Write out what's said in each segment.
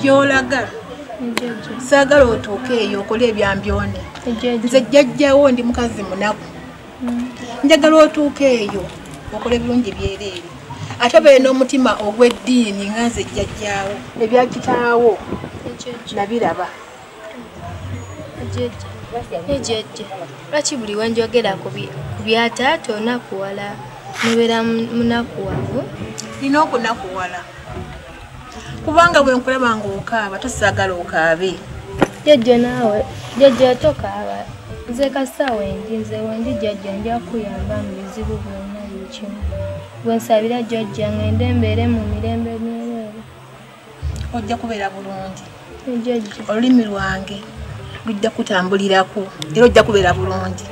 gy'olaga saagala otuuke eyo okole ebyambyone nze jjajjawo ndi mukazi munaku njagala otuuke eyo okole ebirungi byereere ate beere n'omutima ogw'eddiini nga nze jjajjaawo ebyakitaawo nabiraba Ejjajja lwaki buli we njogera ku bya taata onakuwala mubeera munakuwavu? Nina okunakuwala kubanga bwe nkulaba ng'okaaba tosaagala okaabe. Jjajja naawe jjajja tokaaba nze kasaawa endi nze wendi jjajja nja kuyamba mu bizibu byonna buli kimu bwe nsabira jjajja ngende mbeere mu mirembe myereere. Ojja kubeera bulungi. Jjajja olulimi lwange lujja kutambulirako era ojja kubeera bulungi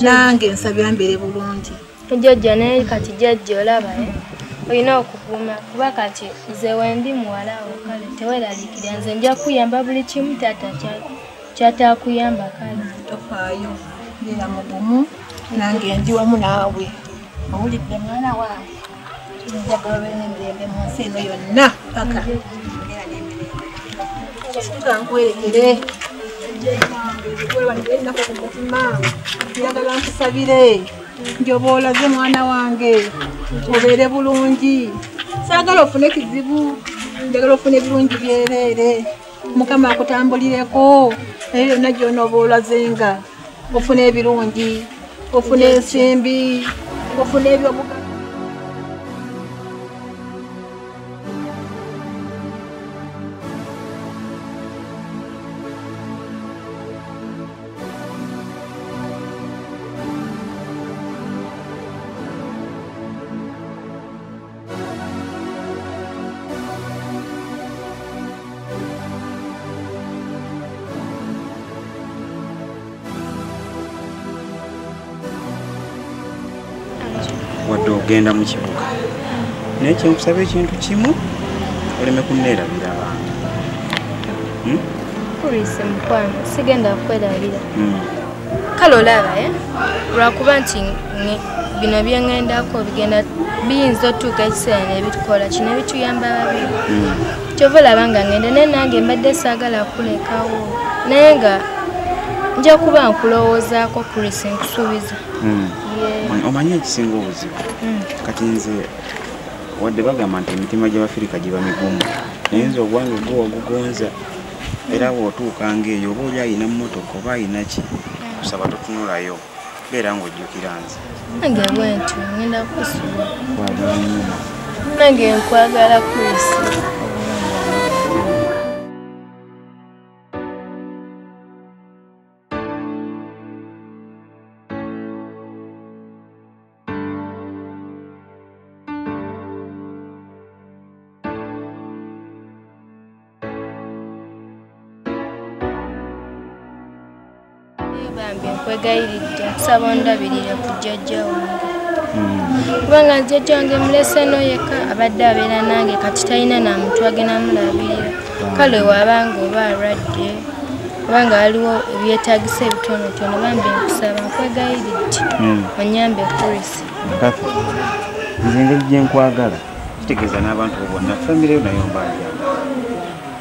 nange nsabira mbeere bulungi. Jjajja naye kati jjajja olaba olina okukuuma kuba kati nze wendi muwala wo kale teweeraliikirira nze nja kuyamba buli kimu taata kyataakuyamba kale. Tofaayo beera mugumu nange ndi wamu naawe owulidde mwana wange njagala obeere n'emirembe mu nsi eno yonna paka kituka nkwerekere ennaku ku mutima njagala nkusabire njoba olaze mwana wange obeere bulungi saagala ofune kizibu njagala ofune ebirungi byereere mukama akutambulireko naye yonna gy'onooba olazenga ofune ebirungi ofune ensimbi ofune ebyobuga. Wadde ogenda mu kibuga naye kyenkusaba ekintu kimu oleme kunneerabira abantu. Poliisi mukwano sigenda kwerabira kale olaba lwakuba nti bino byeŋŋendako bigenda biyinza otuuka ekiseera nebitukola kino ebituyamba babiri kyova olaba nga ŋŋende naye nange mbadde saagala kulekawo naye nga nja kuba nkulowoozaako Poliisi nkusuubiza. Omanyi ekisinga obuzibu kati nze wadde bagamba nti emitima gy'Abafirika giba migumu naye nze ogwange gwe wagugonza era bw'otuuka ng'eyo oba oli ayina mmotoka oba ayina ki kusaba totunulayo beera ng'ojjukira nze. Nange bwentyo ngenda kusuula. Kwagala nnyo. Nange nkwagala Poliisi. Nkwegayiridde nsaba ondabirire ku jjajja wange kubanga jjajja wange mulese eno yekka abadde abeera nange kati talina na muntu agenda mulabirira kale wabanga oba alwadde kubanga waliwo ebyetaagisa ebitonotono bambi nkusaba nkwegayiridde onyambe Poliisi. Nze engeri gye nkwagala kitegeeza n'abantu bonna famire yo nayo mbanjala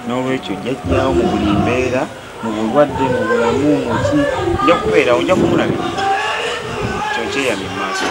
n'olwekyo jjajjaawo mu buli mbeera mu bulwadde mu bulamu muki nja kubeera ojja kumulabira kyo kyeyamye mu maaso.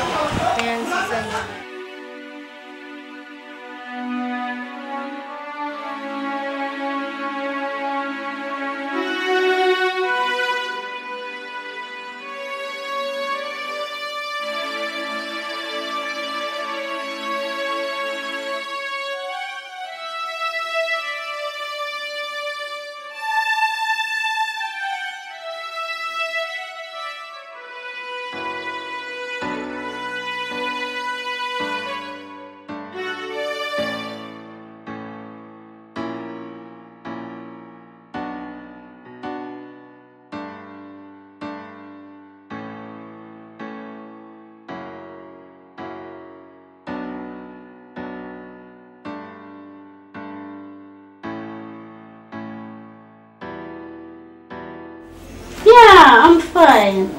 Yeah, I'm fine.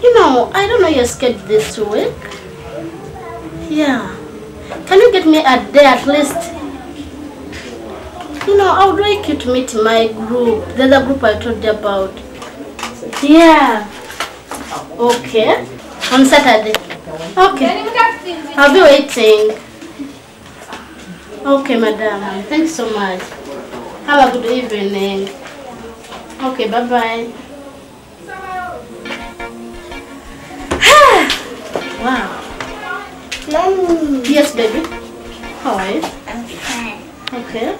You know, I don't know your schedule this week. Yeah. Can you get me a day at least? You know, I would like you to meet my group. The other group I told you about. Yeah. Okay. On Saturday. Okay. I'll be waiting. Okay, madam. Thanks so much. Have a good evening. Okay, bye-bye. Wow. Yes, baby. How are you? I'm fine. Okay.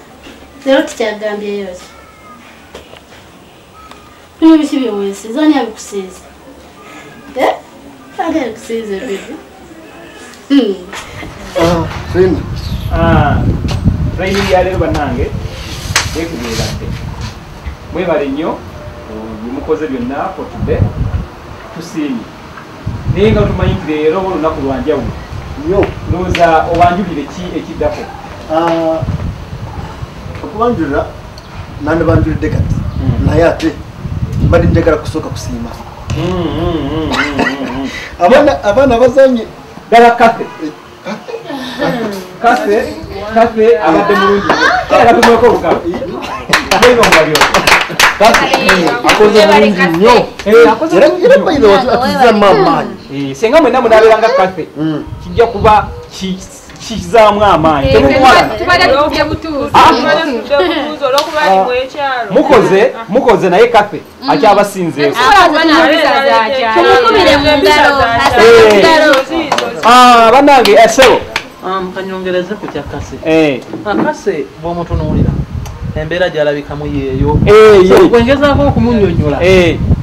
Lero tukyagambye yose. Bino biki byewesiza ani abikusiiza? Ani abikusiiza baby? Friend. Training ya lero bannange ekugenda nte. Mwebale nnyo mukoze byonna for today. Tusiimye. Naye nga tumanyi nti leero olunaku lwanjawulo. Yo. Ndowooza obanjulire ki ekiddako? Okubanjulira nandi banjulidde kati. Naye ate mbadde njagala kusooka kusiima. Abaana abazanye ddala kafe. Kafe abadde mulungi. Era katumweko olugalo. Bwino mbalyo. Akoze bulungi nnyo. Era bayina atuza maamaanyi. Senga mwena munabeeranga kafe kijja kuba kizaamu amaanyi. Mukoze naye kafe akyabasinzeeko. Bannange esebo kanyongereze ku kyakase. Akase bw'omutunuulira embeera gy'alabikamu yeeyo. Bwengezaako okumunyonyola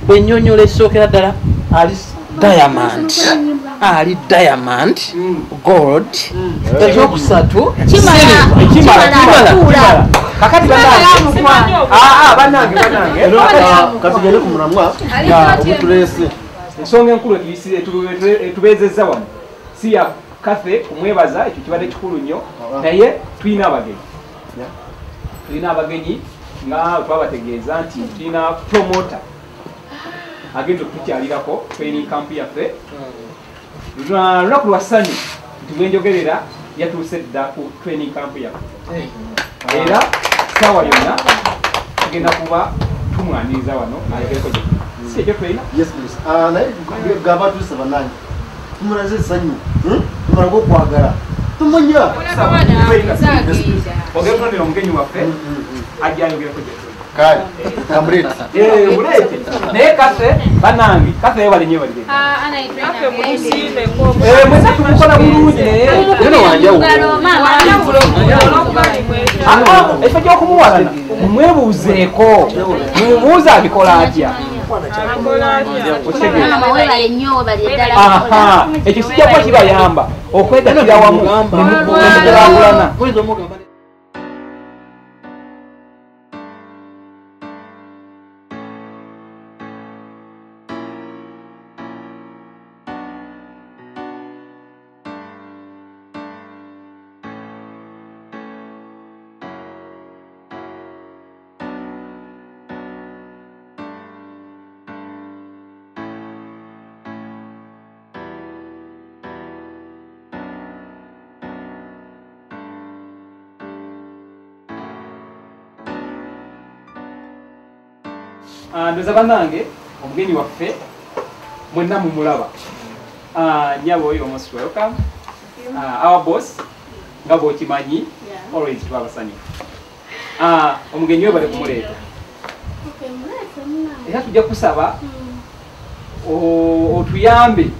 bwe nnyonnyola esookera ddala ali diamond gold ekyokusatu kakati bannange katugende ku mulamwa obutuleese ensonga enkulu etubeezezza wano si ya kafe kumwebaza ekyo kibadde kikulu nnyo naye tulina abagenyi nga twabategeeza nti tulina promota agenda okutukyalirako training camp yaffe lunaku lwa ssanyu nti bwenjogerera yatuuse dda ku training camp yaffe era saawa yonna tugenda kuba tumwaniriza wano alegereko si ekyo tulina naye gaba tuuse bannange tumulaze essanyu tumalaga okwagala tumanya ogetunonera omugenyi waffe ajja ayogereko kale kamulete naye kafe bannange kafe naye balinye balire mweza tumukola bulungi naye wanjawulo ekifo ky'okumuwalana mumwebuuzeeko mumubuuza abikola atya ekyo kijja kuba kibayamba okwegatira wamu nemukulagulana. Ndoza bannange omugenyi waffe mwenna mumulaba. Nyabo oyo most welcome. Our boss nga bw'okimanyi always twabasanyufu. Omugenyi we bali kumuleeta. Era tujja kusaba otuyambe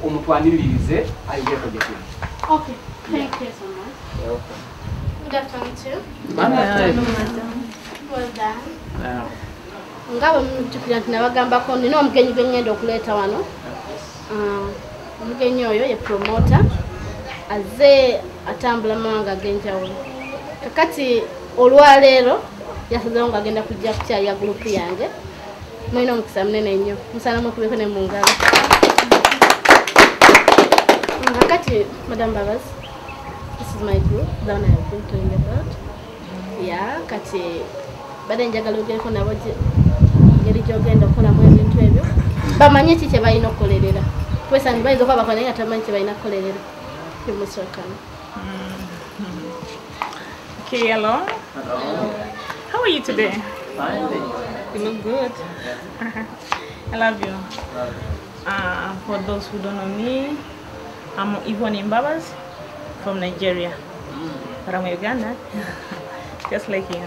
omutwaniririze ayogereko gye tuli. Okay, thank you so much. Good afternoon too. Well done. Ngabo mtukira nti nabagambako nina omugenyi gwe ngenda okuleeta wano. Omugenyi oyo ye promoter azze atambula mawanga ag'enjawulo. Kakati olwaleero yasazeewo ng'agenda kujja kukyalira gurupu yange. Mulina omukisa munene nnyo. Musaana mukubeko ne mu ngalo. Kakati Madam Babas, this is my group that I have been talking about. Yeah, kati bade njagala ogereko nabo ngeri gyogenda okukolamu ebintu ebyo bamanye ki kye balina okukolerera kwesa nibayinza okuba bakola naye tamanyi kye balina kukolerera kimusokana. Okay, hello. How are you today? Fine. You look good. I love you. For those who don't know me, I'm Yvonne Mbabas from Nigeria. But I'm Uganda. Just like you.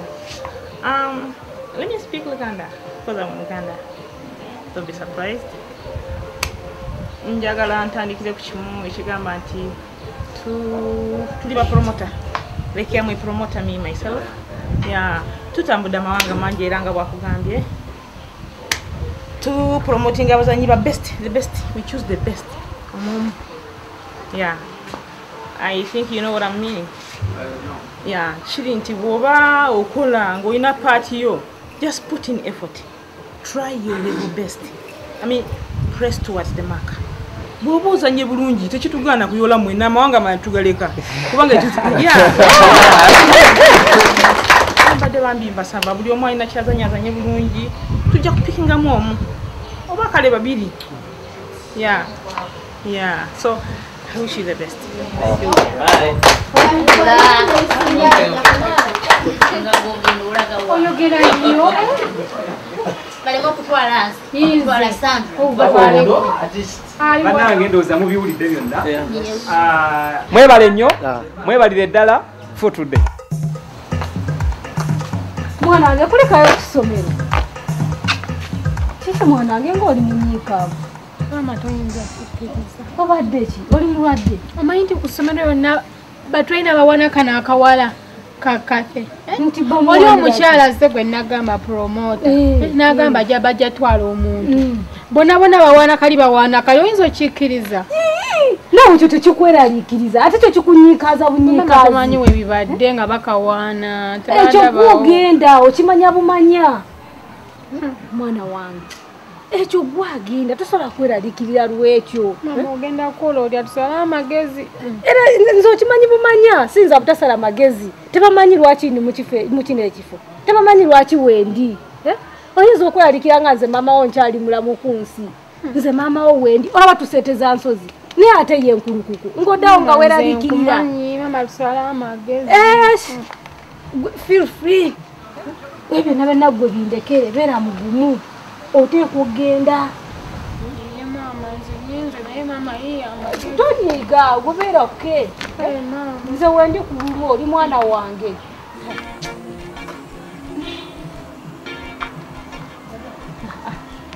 Let me speak Luganda because I'm Uganda. Don't be surprised. Njagala ntandikire ku kimu ekigamba nti tuli ba promoter. Leke amwe promoter me myself. Yeah, tutambuda mawanga manje era nga bwakugambye. To promoting abazanyi ba best, the best. We choose the best. Yeah. I think you know what I mean. Yeah, chiri nti bwoba okola ngoina party yo. Just put in effort. Try your level best. I mean, press towards the mark. Bwoba ozanye bulungi tekitugana kuyola mwena mawanga matugaleka. Kubanga yeah. Bade bambi mbasaba buli omwe alina kyazanya azanye bulungi. Tujja kupikinga mu omu. Oba kale babiri. Yeah. Yeah. So I wish you the best. Thank you. Bye. Banange ndoza mubiwulidde byonna. Mwebale nnyo, mwebalire ddala futudde. Mwana wange kulekayo kusomero. Kiki mwana wange ng'oli munyiikaavu. Mama toyinza kukkiriza. Obadde ki? Oli mulwadde? Omanyi nti ku ssomero yonna batulina bawana kano akawala kakafe. Oli omukyala azze gwe nagamba promota. Nagamba ajja bajja twala omuntu. Bonna bawana kali bawana kali oyinza okikkiriza. Nawe ekyo tekikweraliikiriza ate kyo kikunyiikaaza bunyiikaazi. Tamanyi we bibadde nga bakawaana. Ekyo gwogenda okimanya bumanya. Mwana wange. Ekyo gwagenda tosobola kweraliikirira lwekyo. Mama ogenda kukola oli atusala amagezi. Era nze okimanyi bumanya sinza butasala magezi. Tebamanyi lwaki ndi mu kino ekifo. Tebamanyi lwaki wendi. Oyinza okweraliikira nga nze maama wo nkyali mulamu ku nsi. Nze maama wo wendi olaba tuseeteza nsozi. Ni ate ye nkulukuku. Ngoddawo nga weeraliikirira. Mama tusala amagezi. Feel free. Ebyo byonna ggwe bindekere beera mugumu. Oteekwa okugenda. Tonyiiga gubeera oke. Nze wendi ku lulwo oli mwana wange.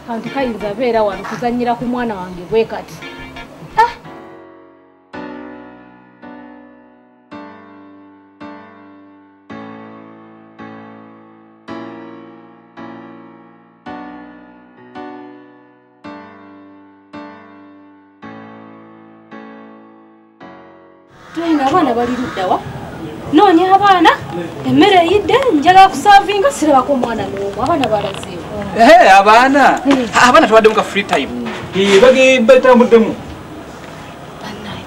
Kanti kayinza beera wano kuzannyira ku mwana wange bwe kati. Tuyina abaana bali luddawa? Noonya abaana, emmere eyidde, njagala kusaavinga sirabako omwana n'omu. Abaana balazeewo. Abaana? Abaana tubaddemu ka free time. Batambuddemu.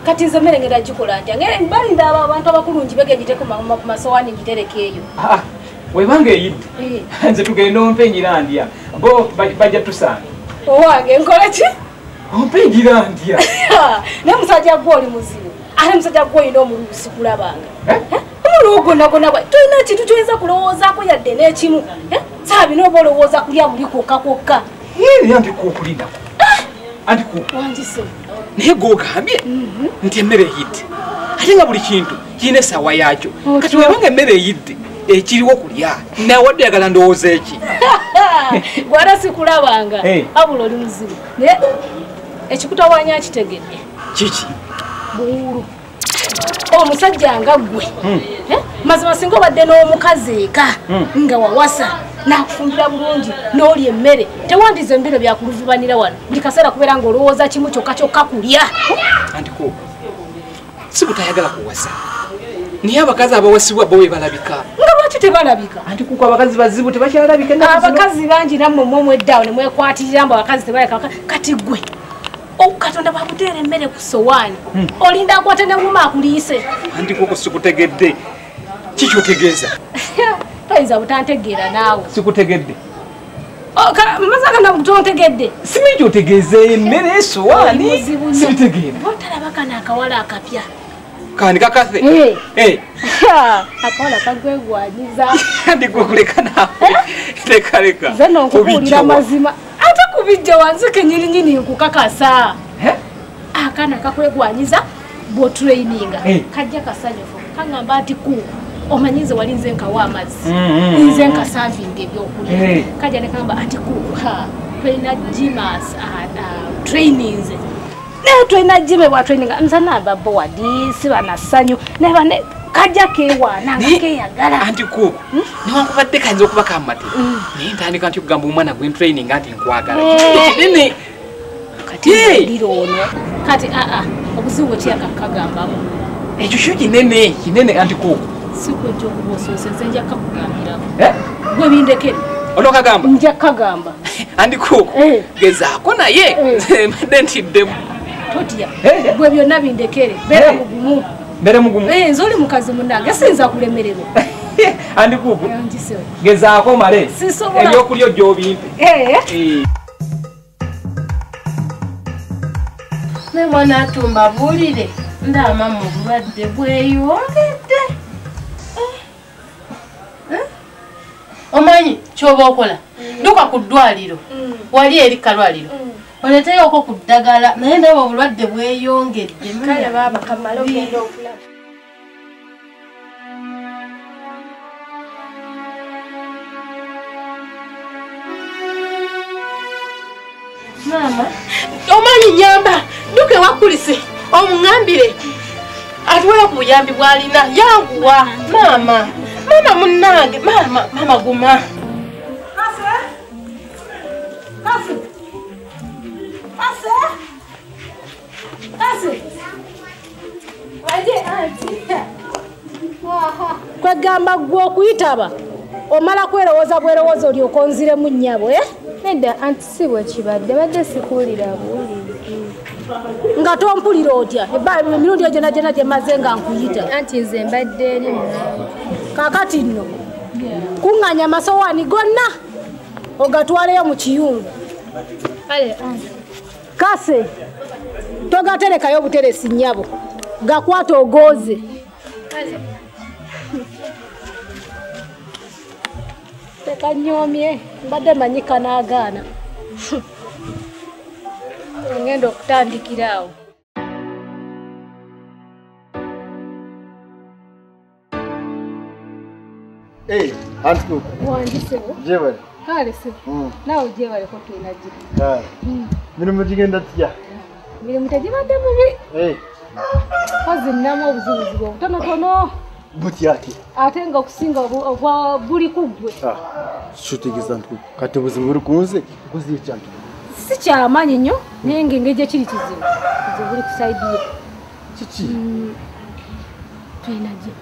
Kati nze emmere ngenda gikola ntya? Balinda abo abantu abakulungi begegiteko ku masowaani ngitereke eyo. Webanga eyidde. Nze tugenda ompe nnyira ndya. Bo bajja tusanga. Owange nkola ki? Ompe nnyira ndya. Naye musajja gwe oli muzibu. Ate musajja gwe olina omuluusi kulabanga. Omuluwu gwonna bwe tulina kintu kyoyinza kulowoozaako yadde n'ekimu. Saabi n'oba olowooza kulya buli kwokka. Anti kuokulindako. Anti kuoku. Wandise. Naye gwogambye nti emmere eyidde. Ate nga buli kintu kirina essaawa yaakyo. Kati webanga emmere eyidde ekiriwo kulya nawadde yagala ndowooza eki. Gwara sikulabanga. Wabula oli muzibu. Naye ekikutawaanya akitegedde. Kiki? Buulu. Omusajja nga ggwe. Mazima singa obadde n'omukazi eka nga wawasa n'akufumbira bulungi n'oli emmere tewandiza embiro byakuluvubanira wano buli kaseera kubeera ng'olowooza kimu kyokka kulya. Antiko si butayagala kuwasa naye abakazi abawasibwa bo we balabika. Nga lwaki tebalabika? Anti kuko abakazi bazibu tebakyalabika. Abakazi bangi nammwe mweddawo ne mwekwatirira mbu abakazi tebalabika. Kati ggwe Katonda bakuteera emmere ku sowaani olinda akwate ne nguma akuliise. Anti kuko sikutegedde. Kiki otegeeza? Toyinza butantegeera naawe. Sikutegedde. Mazaka na butontegedde. Simanyi otegeeza emmere esowaani. Sibitegeera. Botalabaka n'akawala akapya. Kandi kakase. Akola kagwegwanyiza. Ndikuleka nawe. Leka. Zeno kukulira mazima. Ate kubijja wanzuke nyirinyini nkukakasa. Akana kakwegwanyiza bo training. Kajja kasanyofu. Kangamba ati ku omanyize walinze nkawa amazi. Nze nka serving ebyokulya. Kajja ne kamba ati ku trainer gymas trainings. Ne trainer gyme wa training nzana babo wadi sibana sanyu ne bane kajja kewa nangake yagala anti ko niwankubadde kanze okuba kamate nintandika nti okugamba omwana gwe training ati nkwagala kinene kati ndirono kati obuzibu kyakakagambamo ekyo kyo kinene anti ko sikujja okubosoosenze nja kakugambira gwe bindekere olokagamba nja kagamba anti ko gezaako naye mbadde ntiddemu totya gwe byonna bindekere beera mugumu nzoli mukazi munange sinza kulemererwa andi kuku gezaako male ebyokulya gy'obimpe ne mwana atumba buulire ndaama mu bulwadde bweyongedde omanyi kyoba okola duka ku ddwaliro wali eri kalwaliro oleeteyoko ku ddagala naye ndaba obulwadde bweyongedde kale baaba kamala ogenda okulaba maama omanyi nyamba duke wakulise omuŋambire atuwera ku buyambi bw'alina yanguwa maama munnange maama guma kwegamba gwe okuyitaba omala kwerowooza bwerowooza olyoka onziremu nnyabo nedda anti si bwe kibadde badde sikuwulira buwulizi nga tompulira otya emirundi egyo gyonna gye maze nga nkuyita anti nze mbadde eri munawe kaakati nno kuŋŋanya amasowaani gonna ogatwaleyo mu kiyungu kase togaterekayo obuteresi nnyabo gakwata ogooze tekanyoomye mbadde manyika n'agaana ngenda okutandikiraawo anti wanjisebo jebale kale sebo nawe jebaleko tulina kale mirimu gigenda tutya mirimu tegibadde mubi kozi nnamu obuzibuzibu obutonotono butya ate nga okusinga obwa buli kuggwe kyotegeeza nti kati obuzibu buli kunze kuziyekya nti si kyamanyi nnyo naye ng'engeri gye kiri kizibu buli kusaidiyo kiki tulina gye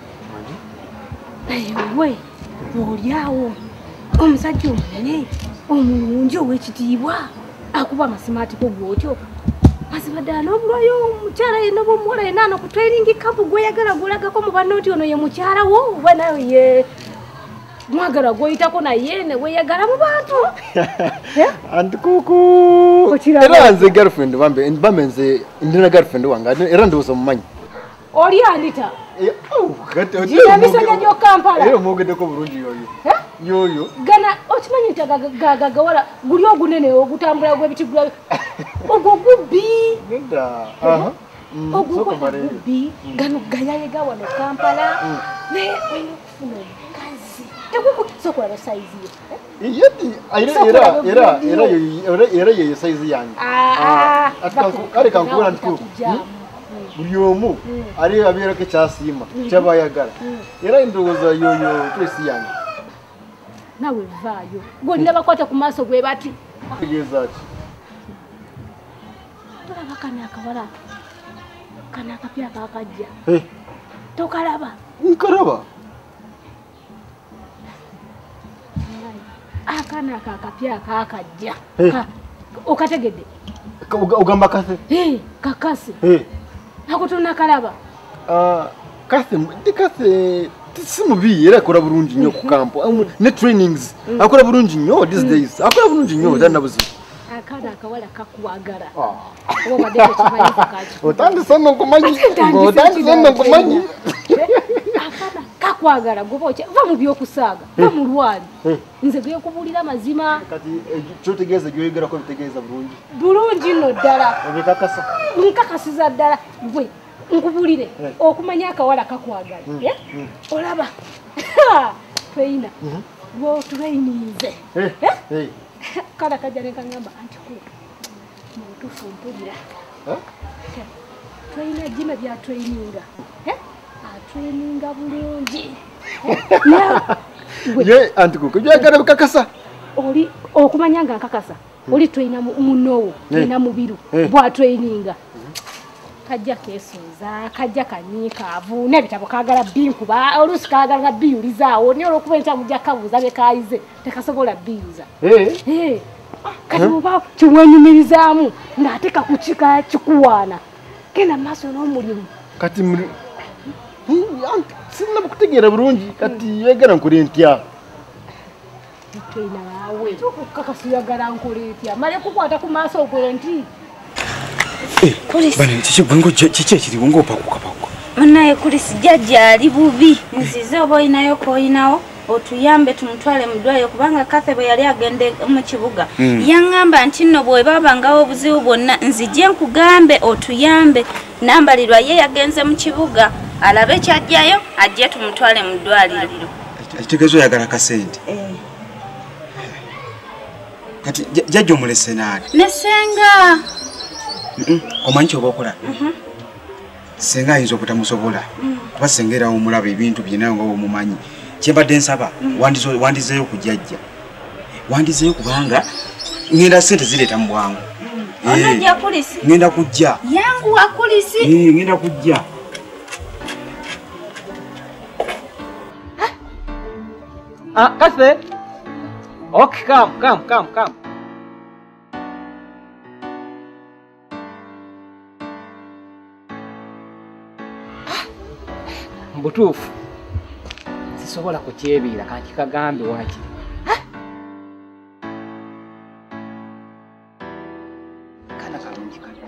naye we olyawo omusajja omunene omulungi ow'ekitiibwa akuba amasimaatiko gwotyo mazima ddala n'obulwayo omukyala yenna oba omuwala yenna ano ku training camp gweyagala gwolagako mu banna oti ono ye mukyala wo oba nayo ye mwagala gwoyitako naye ne weyagala mu bantu anti kuku era nze girlfriend bambe nze ndina girlfriend wange era ndowooza mumanyi oli andita emisoga gy'okampala era omwogeddeko bulungi yoyo gana okimanyi nti gagawala guli ogunene ogutambula gw'ebitigula ogwo gubbi ogugubbi gano gayayiga wano kampala naye olina okufuna omukazi tekukusokolaba sayizi era yeyo sayizi yange kale kankubula nti buli omu ali abeerako ekyasiima kyaba ayagala era endowooza yoyo tulesi yange nawe vaayo golina bakwata ku maaso gwe bati tegeeza ki tolaba kani akawala kani akapya kakajja tokalaba nkalaba akana akakapya kakajja okategedde ogamba kase kakase ako tonakalaba kase si mubi era akola bulungi nnyo ku kampo ne trainings akola bulungi nnyo these days akola bulungi nnyo tanabuzibu akana akawala kakwagala obadde tekimanyi kaki otandise nno nkumanyi akana kakwagala goboche va mu byokusaaga va mu lwali nze gwe kubulira mazima kati kyotegeeza gyoyogera ko bitegeeza bulungi nno ddala obikakasa nkakasiza ddala gwe nkubulire okumanya akawala kakwagala olaba tweina bo trainize kala kajja ne kangamba anti ko mutufu mpulira traina jima bya traininga traininga bulungi ye anti ko kujagala bikakasa oli okumanya nga nkakasa oli traina munowo traina mubiru bwa traininga kajja kesuuza kajja kanyikaavu n'ebitabo kaagala binkuba oluusi kaagala biyulizaawo naye olwokuba enta mujja kabuuza bekayize tekasobola biyuza kati oba kiwenyumirizaamu ng'ate kakukika kikuwaana genda maaso n'omulimu kati sinna bukutegeera bulungi kati yagala nkole ntya twina waawe kakasiyagala nkole ntya male kukwata ku maaso okole nti bane kiki ekiriwo ng'opakukapakuka munaye kulisi jjajja ali bubi nzize oba oyinayo koyinawo otuyambe tumutwale mu ddwaliro kubanga Kathe bwe yali agende mu kibuga yaŋŋamba nti nno bwebabangawo obuzibu bwonna nzije nkugambe otuyambe nambalirwa ye yagenze mu kibuga alabe kyajjayo ajje tumutwale mu ddwaliro ekitegeezo oyagala kasente kati jjajja omulese naani nesenga omanyi kyoba okola senga ayinza obutamusobola kuba senga era omulaba ebintu byenayo nga omumanyi kyembadde nsaba wandizeeyo kujjajja wandizeeyo kubanga ngenda sente zireeta mu bwangu onajja kulisi ngenda kujja yangu wa kulisi ngenda kujja Kathe okay come mbutuufu sisobola kukyebiira kanti kagambe waki kana kalungi kano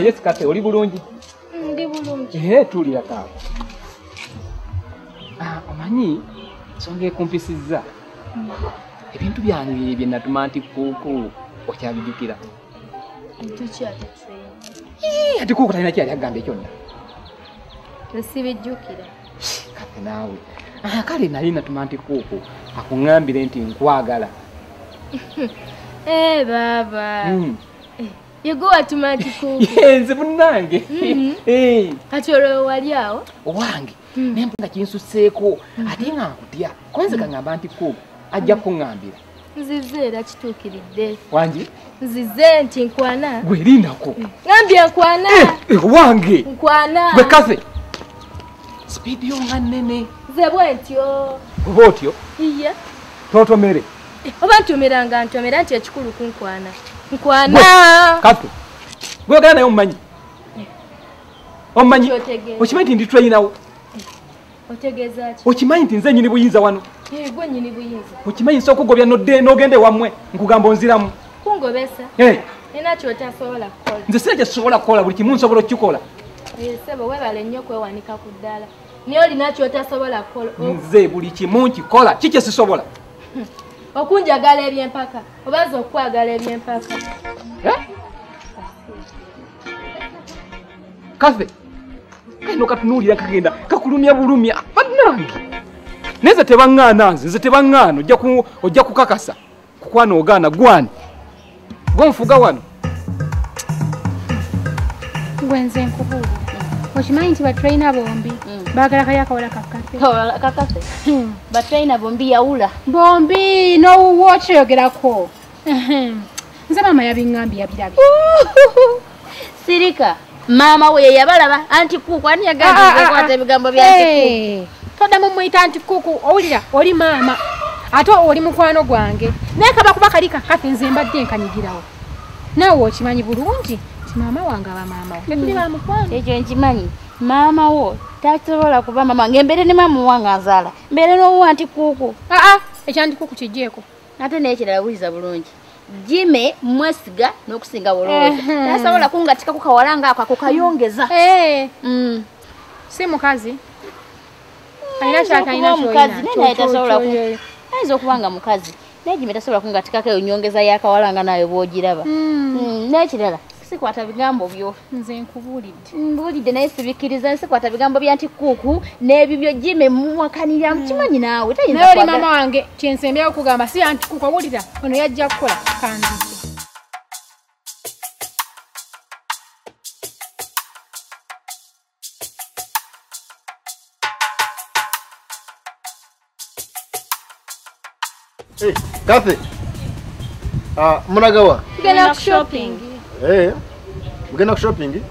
yes Kathe oli bulungi ndi bulungi tuulira kaawe omanyi nsonga ekumpisizza ebintu byange bye natuma nti kuuku okyabijjukira ati kuuku talina kyali agamba ekyonna nsibijjukira Kathe naawe kale nali natuma nti kuuku akuŋŋambire nti nkwagala baaba yego watuma nti kuuku nze bunnange kati olwo wali awo owange naye nga kinsusseeko ate nga nkutya kwenze kaŋŋamba nti kuuku ajja kuŋŋambira nzize era kituukiridde wangi nzize nti nkwana gwe lindako ngambye nkwana wange nkwana gwe Kathe sipiidi yo nga nnene nze bwentyo oba otyo iye totomere oba ntomeranga ntomera nti ekikulu kunkwana nkwana Kathe gwegala naye omumanyi okimanyi nti ndi tweyinawo otegeeza ki okimanyi nti nze nyini buyinza wano gwe nyini buyinza okimanyi nsobola okugobya n'ogende wammwe nkugamba onziramu kungobesa nina kyotasobola kukola nze sina kyesobola kukola buli kimu nsobola okukikola sebo webale nnyo kwewanika ku ddala naye olina kyotasobola kukola nze buli kimu nkikola kiki esisobola okunjagala ebyempaka obaza okwagala ebyempaka Kathe kano katunuulira kagenda kakulumya bulumya bannange naye ze tebaŋŋaana nze tebaŋŋaana ojja kukakasa kukwana ogaana gwani gwenfuga wano gwenze nkubuulira okimanyi nti batraina bombi baagala kali akawala kakase batraina bombi yawula bombi nowuwa okyogerako nze maama yabiŋŋambye yabirabye sirika maama we yabalaba anti kuuku ani yaganzekwata ebigambo byanti toddamu muyita anti kuuku owulira oli maama ate oli mukwano gwange naye kaba kuba kali kakase nze mbadde nkanyigirawo naawe okimanyi bulungi ti maama wange aba maama we tuli bamukwano ekyo nkimanyi Mama wo tasobola kuba mama ngembere ne mama wange azaala mbere no wanti kuku ekyandi kuku kijeko ate nekirala buliza bulungi Jime mwesiga n'okusinga bulungi tasobola kungatika ku kawalanga ako kayongeza si mukazi ayina kyakayina mukazi nene tasobola ayinza okubanga mukazi naye Jime tasobola kungatikako enyongeza y'akawalanga nayo bw'ogiraba n'ekirala sikwata bigambo byo nze nkubulidde mbulidde naye sibikiriza sikwata bigambo bya nti kuku n'ebibyo Jime muwakanira mukimanyi naawe tayinza naye oli mama wange kyensembyawo kugamba si anti kuku awulira ono yajja kukola kandi Kathy. Munagawa. Gonna shopping. Mugenda ku shopping?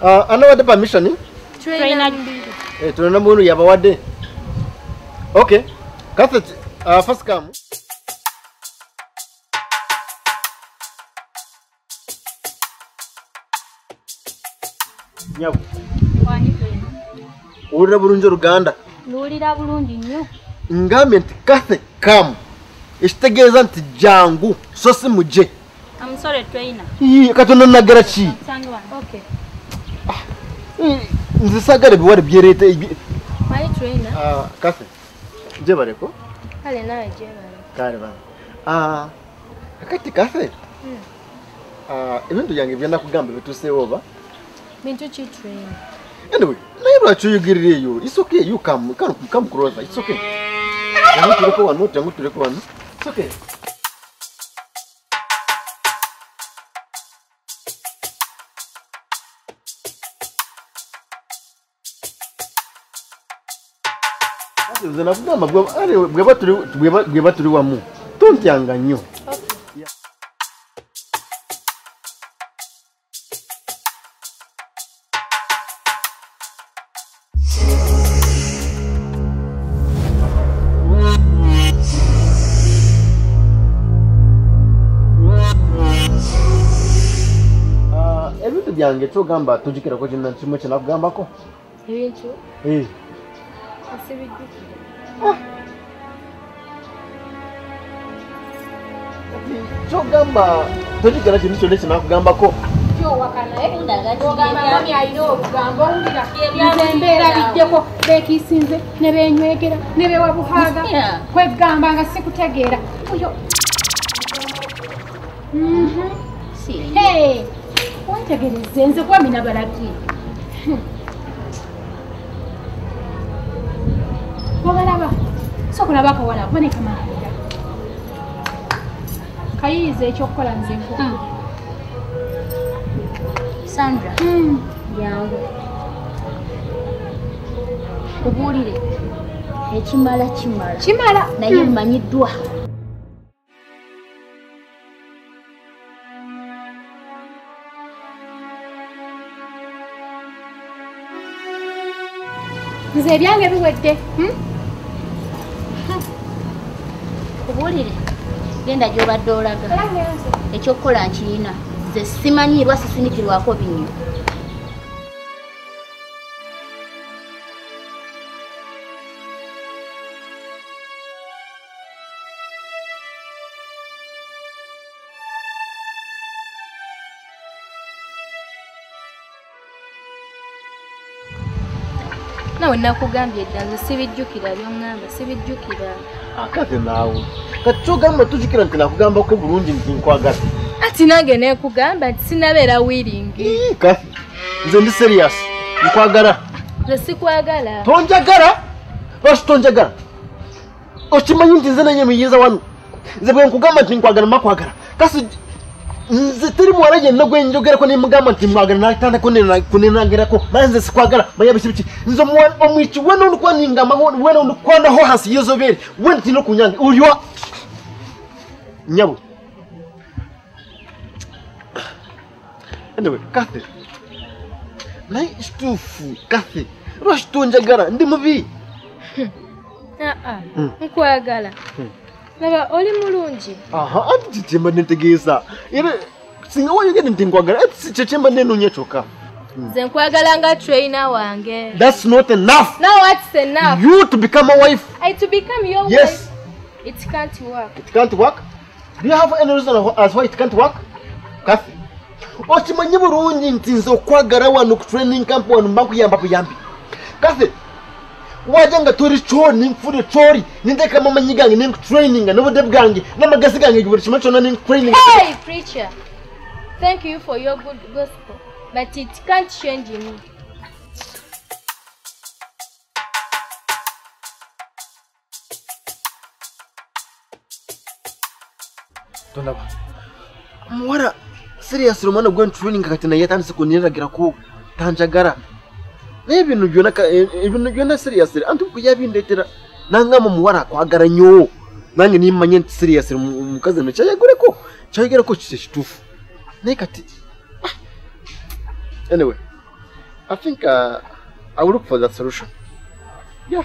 Anawadde permission? Trainer. Tulina muntu yabawadde. Okay. Kathy, first come. Nyabu. Owulira bulungi Oluganda? Luwulira bulungi nnyo. Ngambye nti Kathy come. Ekitegeeza nti jangu so si muje. I'm sorry trainer. Katonda nagera ki? Okay. Nze sagale biwale byereeta. My trainer. Kathy. Je bareko? Kale nawe je bare. Kale bana. Akati Kathy. Ebintu byange byenda kugamba bituseewo oba? Bintu ki trainer? Anyway, naye lwaki oyogerireeyo? It's okay, you come closer. It's okay. Tuleko wano. It's okay. Nze nakugamba bweba tuli wamu tontyanga nnyo. Ebintu byange togamba tujikirako kimwe kyenakugambako. Ebintu? Chogamba tojikira kintu kyonna kyenakugambako. Mami alina obugambo owulira embeera biddeko beekiisinze ne beenywegera ne bewa buhaaga kwegamba nga sikutegeera oyo wantegereze nze kwamina balabye obalaba sokulaba akawala akuboneka maanira kayiyiza ekyokukola nze nkuku Sandra. Yangu. Kubuulire. Kimala. Naye mmanyiddwa. Nze ebyange biwedde. Kubuulire. Genda gy'obadde olaga. Ekyokukola nkirina. Nze simanyirwa sisinikirwako binnyo. Nawe nakugambye dda nze sibijjukira by'oŋŋamba sibijjukira. Kati naawe kati kyogamba tujjukira nti nakugambako bulungi nti nkwagala. Ati nange neekugamba nti sinabeera wiringi. Kati nze ndi serious nkwagala. Nze sikwagala. Tonjagala? Lwaki tonjagala? Okimanyi nti nze nenye muyiza wano. Nze bwe nkugamba nti nkwagala makwagala. Kasi nze teri muwala yenna gwe njogerako ne mugamba nti mwagala natandako kunenangerako naye nze sikwagala manya biki nze omwiki wena ondukwaninga amahoni wena ondukwanaho hasi yezobere wena tino kunyange uliwa nyabo. Anyway, Kathy. Naye kituufu Kathy. Lwaki tonjagala ndi mubi? Nkwagala. Laba oli mulungi. Anti kyemba ntegeeza. Era singa wayogera nti nkwagala kyemba nenoonya kyokka. Nze nkwagala nga trainer wange. That's not enough. Now what's enough? You to become a wife. To become your yes. wife. It can't work. It can't work? Do you have any reason as why it can't work? Kathy. Ochimanyi bulungi nti nze okwagala wano ku training camp wano mbakuyamba buyambi. Kathy. Wajanga turi chori ninfure chori nindeka mama nyigange ning training n'obudde bwange n'amagasi gange buri kimwe cyona ning training. Hey preacher. Thank you for your good gospel, but it can't change me. Tonda. Mwara serious romano going training kati na yatandise kuniragira ko tanjagara. Ibintu byona serious antu kuyabindetera nangama muwara kwagara nyo nange nimanye serious mukaze no cyayagure ko cyayigera ko kitufu nekati. Anyway, I think I will look for that solution. Yeah.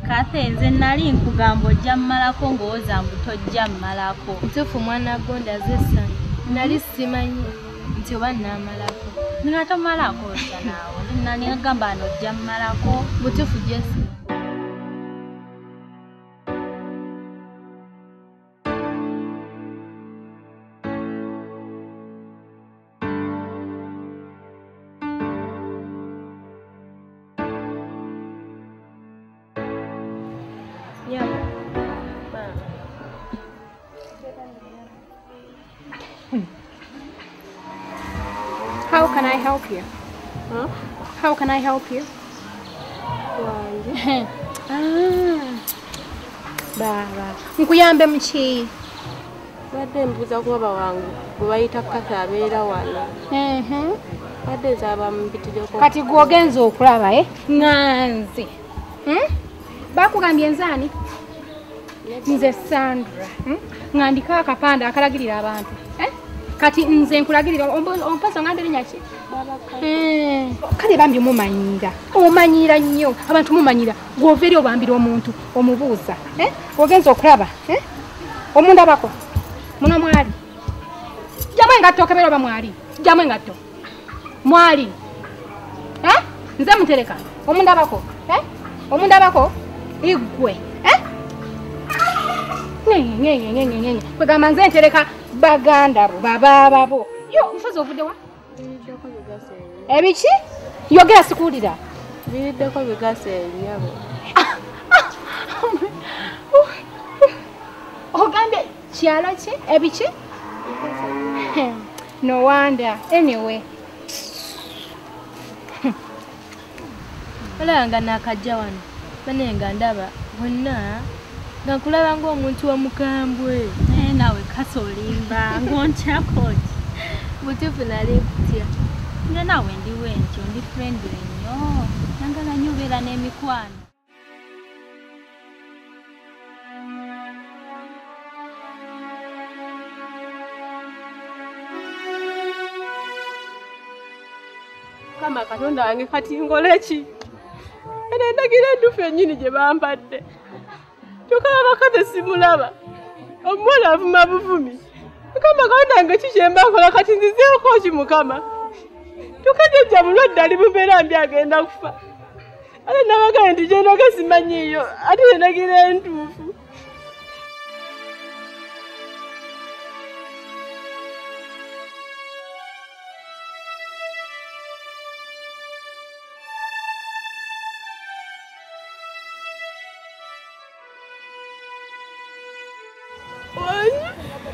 Kate nze nali nkugamba ojja mmalako ng'owoza mbu tojja mmalako. Ntuufu mwana gonda zessa nali simanyi nti oba naamalako. Nga tomalako ojja naawe nani agamba ano ojja mmalako. Butuufu Jesse. How can I help you? Huh? How can I help you? Baba. Nkuyambe mchi. Badde mbuza kuba wangu. Kubayita kaka abeera wano. Badde zaba mpitijoko. Kati gwogenza okulaba nganze. Bakugambye nzani? Nze Sandra. Ngandika akapanda akalagirira abantu. Kati nze nkulagirira ompaso ngande linyaki kale bambi mumanyira omanyira nnyo abantu mumanyira gwoveri obambira omuntu omubuuza ogenza okulaba omunda bako muno mwali jamwe ngatto kebero ba mwali jamwe ngatto mwali nze mutereka omunda bako igwe nyenyenyenyenyenyenye kwegamba nze ntereka baganda bo babo yo mfazi ovudde wa ebiki yogera sikulira biddeko bigase ebyabo ogambe kyalo ki ebiki no wonder anyway olanga nakajja wano banenga ndaba bonna nga nkulaba ng'omuntu wamukambwe nawe kasolimba ngontyakoti butuufu nali nkutya nga nawe ndiwe ntyo ndi friendly nnyo nangala nnyo obeera n'emikwano. Kama Katonda wange kati ngole ki era ndagira endufu ennyini gye bampadde tukaba kate simulaba omuwala avuma buvumi kama Katonda wange kikyembakola kati nzizeeko ki mukama tukajjajja mulwadde ali bubeera mbi agenda kufa ate nabagale nti gyendoge simanyiiyo ate nenagira entuufu.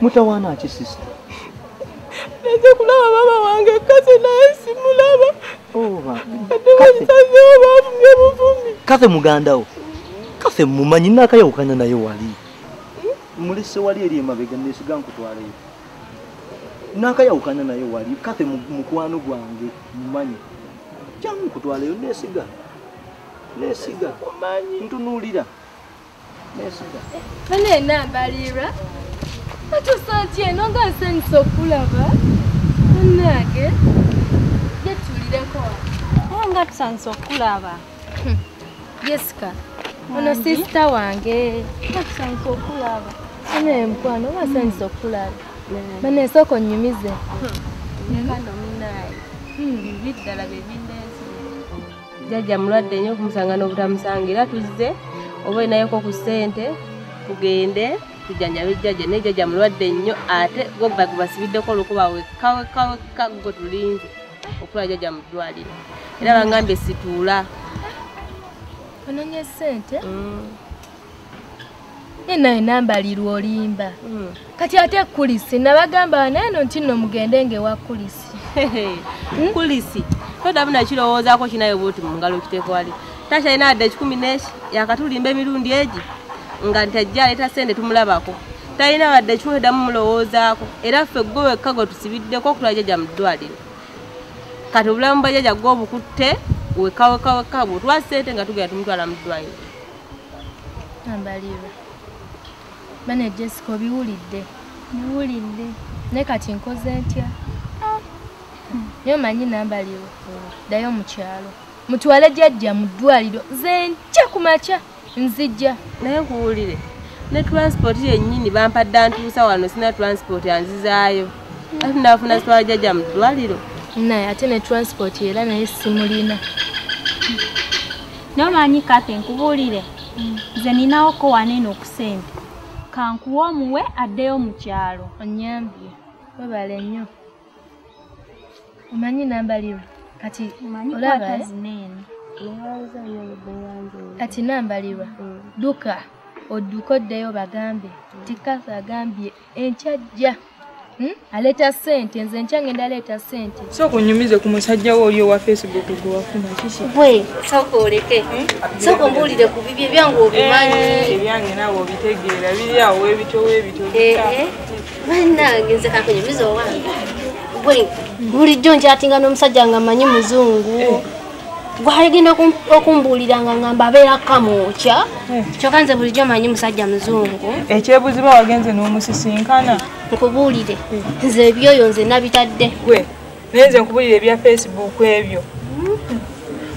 Mutawana ki sister? Nze kulaba mama wange kase naye simulaba. Kase mugandawo. Kase mumanyi nakayawukana naye wali. Mulese wali eri emabega nesiga nkutwaleyo. nakayawukana naye wali Kathe mukwano gwange mumanyi jangu kutwaleyo nesiga ntunulira nesiga bane nambalirwa atusanti eno nga nsanyusa okulaba nage jetulireko nga tusanze okulaba Jessica ono sister wange tusanze okulaba ane mkwano wasanze okulaba bane soko nyumize nekano minayi biddala bebindezi jajja mulwadde nnyo okumusanga n'obutamusangira tuzze oba inayoko ku ssente tugende tujanjabe jjajja naye jjajja mulwadde nnyo ate gobasibiddeko olukuba wekaweka gwe tulinze okula jjajja mu ddwaliro era bangambye situula ononye ssente naye nambalirwa olimba kati ate kulisi nabagamba neno nti nno mugende ngewa kulisi kulisi todabuna kirowoozaako kinayo buti mu ngalo kitekwali takyalina adde 10 yakatulimba emirundi egi nga ntajja aleeta ssente tumulabako talina wadde 10 damu mulowoozaako era ffe gwe wekka gwe tusibiddeko okutwala jjajja mu ddwaliro kati obulamu bwa jjajja gwe obukutte wekka bwotwala ssente nga tugenda tumutwala mu ddwaliro nambalirwa bane Jessica obiwulidde ne kati nkoze ntya niyo manyi nambalirwa ddayo mu kyalo mutwale jjajja mu ddwaliro nze nkya ku makya nzijja naye nkuwulire ne transport yennyini bampadde ntuusa wano sina transport yanzizaayo ati nafuna sitwala jjajja mu ddwaliro naye ate ne transport era naye simulina nomanyi Kathe nkubuulire nze ninawoko waneeno ku ssente kankuwa omuwe addeyo mu kyalo onyambye webale nnyo omanyi nambalirwa kati olaba kati nambalirwa duka odduka oddeyo bagambe tikasa agambye enkyajja aleeta ssente nze nkya ngenda aleeta ssente sooka onyumize ku musajja wo oli owa Facebook gwe wafuna kiki we sooka oleke sooka ombuulire ku bibye byange obimanyi ebyange naawe obitegeera biri awo webitowo bannange nze kakunyumiza owange we bulijjo nkyatinga n'omusajja nga manyi muzungu gwagenda okumbuuliranga ngamba abeera kamwokya kyokka nze bulijjo manyi musajja muzungu ekyebuziba wagenze n'omusisinkana nkubuulire nze ebyoyo nze nabitadde gwe naye nze nkubuulire ebya Facebook ebyo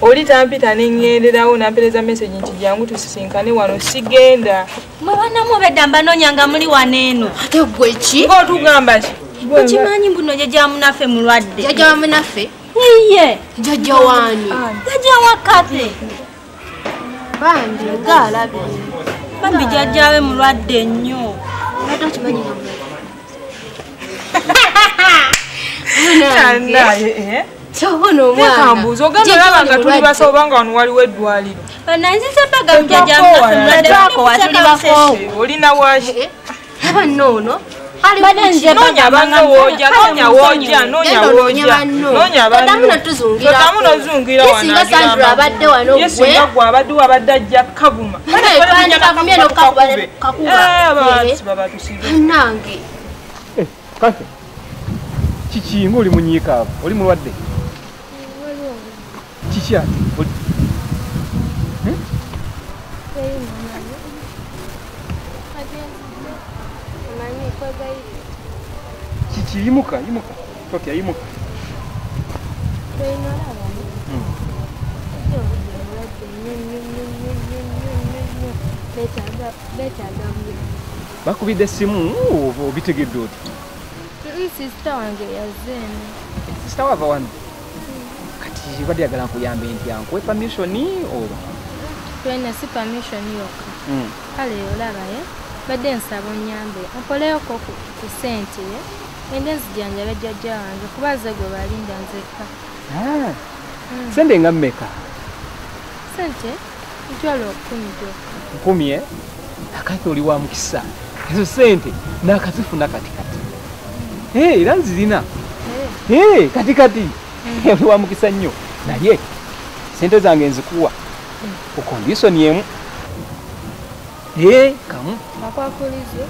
oli tampita neŋŋenderawo nampereza message nti jangu tusisinkane wano sigenda mwe bannamu obedda mbanoonyanga muli waneeno ate gwe ki ng'otugamba ki okimanyi mbuno jjajja munaffe mulwadde jjajja munaffe iye jjajja waani jjajja wa Kathe bambi ngaalabye bambi jjajjawe mulwadde nnyo ate okimanyi naye kyobono omwanakambuuza ogenda olaba nga tuli basawo obanga wano waliwo eddwaliro nanzise baga mujjajja munaffe mulwadde olina waki aba noono noonya banno wooja todamu nozungira yesinga gwe abadde wabadde ajja kavuma nange Kathe kiki nga oli munyiikaavu oli mulwadde kiki ati kiki yimuka totya yimuka bakubidde essimu obitegedde oti sister wange yazene sister wava wano kati badde yagala nkuyambe ntya nkuwe permissioni oba twena si permission yokka kale olabaye badde nsaba onyambe onkoleyoko ku ssente ende nzijanjabe jjajja wange kuba ze gwe balinda nzekka sente nga mmeka sente ntwala 10 gyokka 10 akati oli wa mukisa ezo sente nakazifuna katikati era nzirina katikati oli wa mukisa nnyo naye sente zange nzikuwa ku kondisoni emu kamu bakwakulize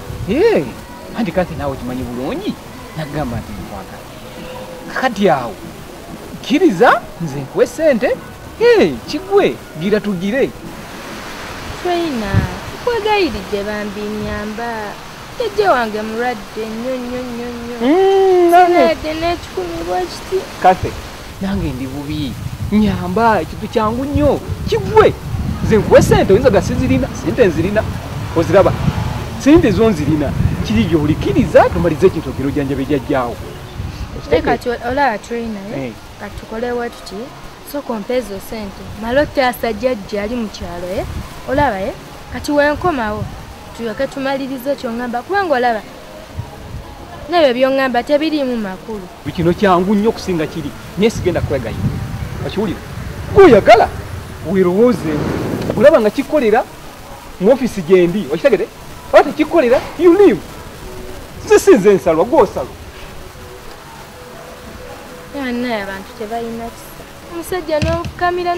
anti Kathe naawe kimanyi bulungi nagamba nti nkwagala kati awo kkiriza nze nkuwe ssente kigwe gira tugire Traina kwegayiride bambi nyamba jajja wange mulwadde nnyo sinadde n'ekikumi bwekiti Kathe nange ndi bubi nyamba ekintu kyangu nnyo kigwe nze nkuwe ssente oyinza gasizirina sente nzirina oziraba sente zo nzirina kiri gy'olikiriza tumalize ekintu ogero janjabe jajjaawo kati olaba Traina kati tukolewo tuti soko mpezo sente malote asajjajja ali mu kyalo olaba kati wenkomawo tuyoke tumalirize kyongamba kubanga olaba nebyo byongamba tebirimu makulu bikino kyangu nnyo okusinga kiri naye sigenda kwegayo okiwulira gwoyagala wirowooze olaba nga kikolera mu ofisi gyendi okitegere oba tekikolera you live zisinze ensalwa gwosalwa naye abantu tebalina kisa omusajja n'ofukamira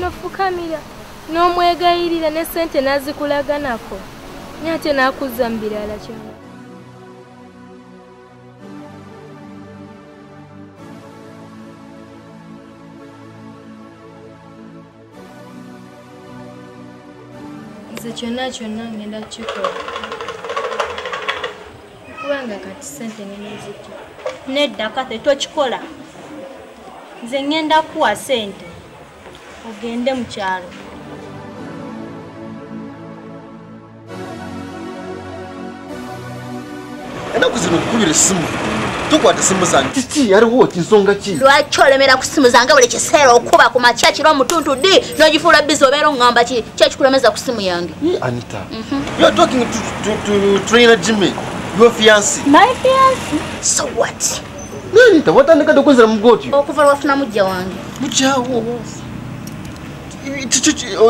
n'omwegayirira ne ssente n'azikulaganako naye ate n'akuzza mu birala kyonna nze kyonna ngenda kukikola kubanga kati ssente nenezijja nedda Kathe tokikola nze ngenda kuwa ssente ogende mu kyalo enaku zino nkukubira essimu tukwata essimu zange kiki aliwo kinsonga ki lwaki olemera ku ssimu zange buli kiseera okuba ku makya kiro omutuntu ddi n'ogifuula bizi obeera oŋŋamba ki kyekikulemeza ku ssimu yange Anita you are talking to Trainer Jimmy your fiancé my fiancé so what Anita watandikadde okwezera mu gotyo okuva lwafuna mujja wange mujjawo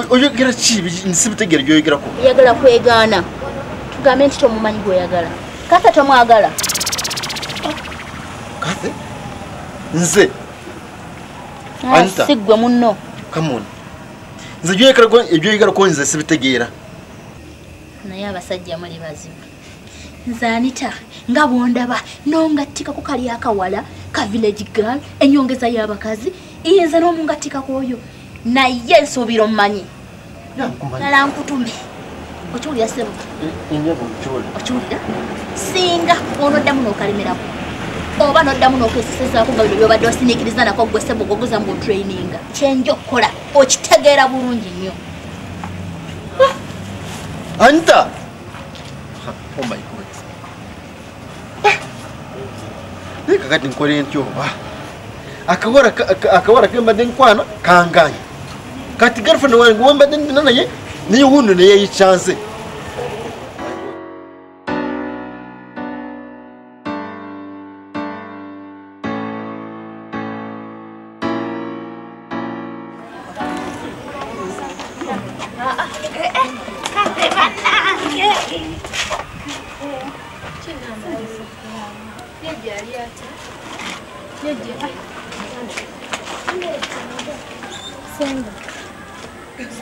oyogera ki nsibitegeera gyoyogerako yagala kwegaana tugambe nti tomumanyi gweyagala Kathe tomwagala Kathe nze Anita siggwe munno come on nze gyoyogerako nze sibitegeera naye abasajja muli bazibu nze Anita nga bwondaba n'ongattika ku kali akawala ka village girl ennyongeza y'abakazi nze n'omungattika kwoyo naye nsuubira omumanyi nala nkutume okiwulira ssebo okiwulira singa onoddamu n'okalemerako oba n'oddamu n'okwesesezaako nga bino byobadde osiniikiriza nako gwe ssebo goguza mu traininga kyenja okukola okitegeera bulungi nnyo Anita oh my god kakati nkole ntyo akawara kembadde nkwana kanganya kati girlfriend wange wembadde ndina naye niye wuno naye yichanze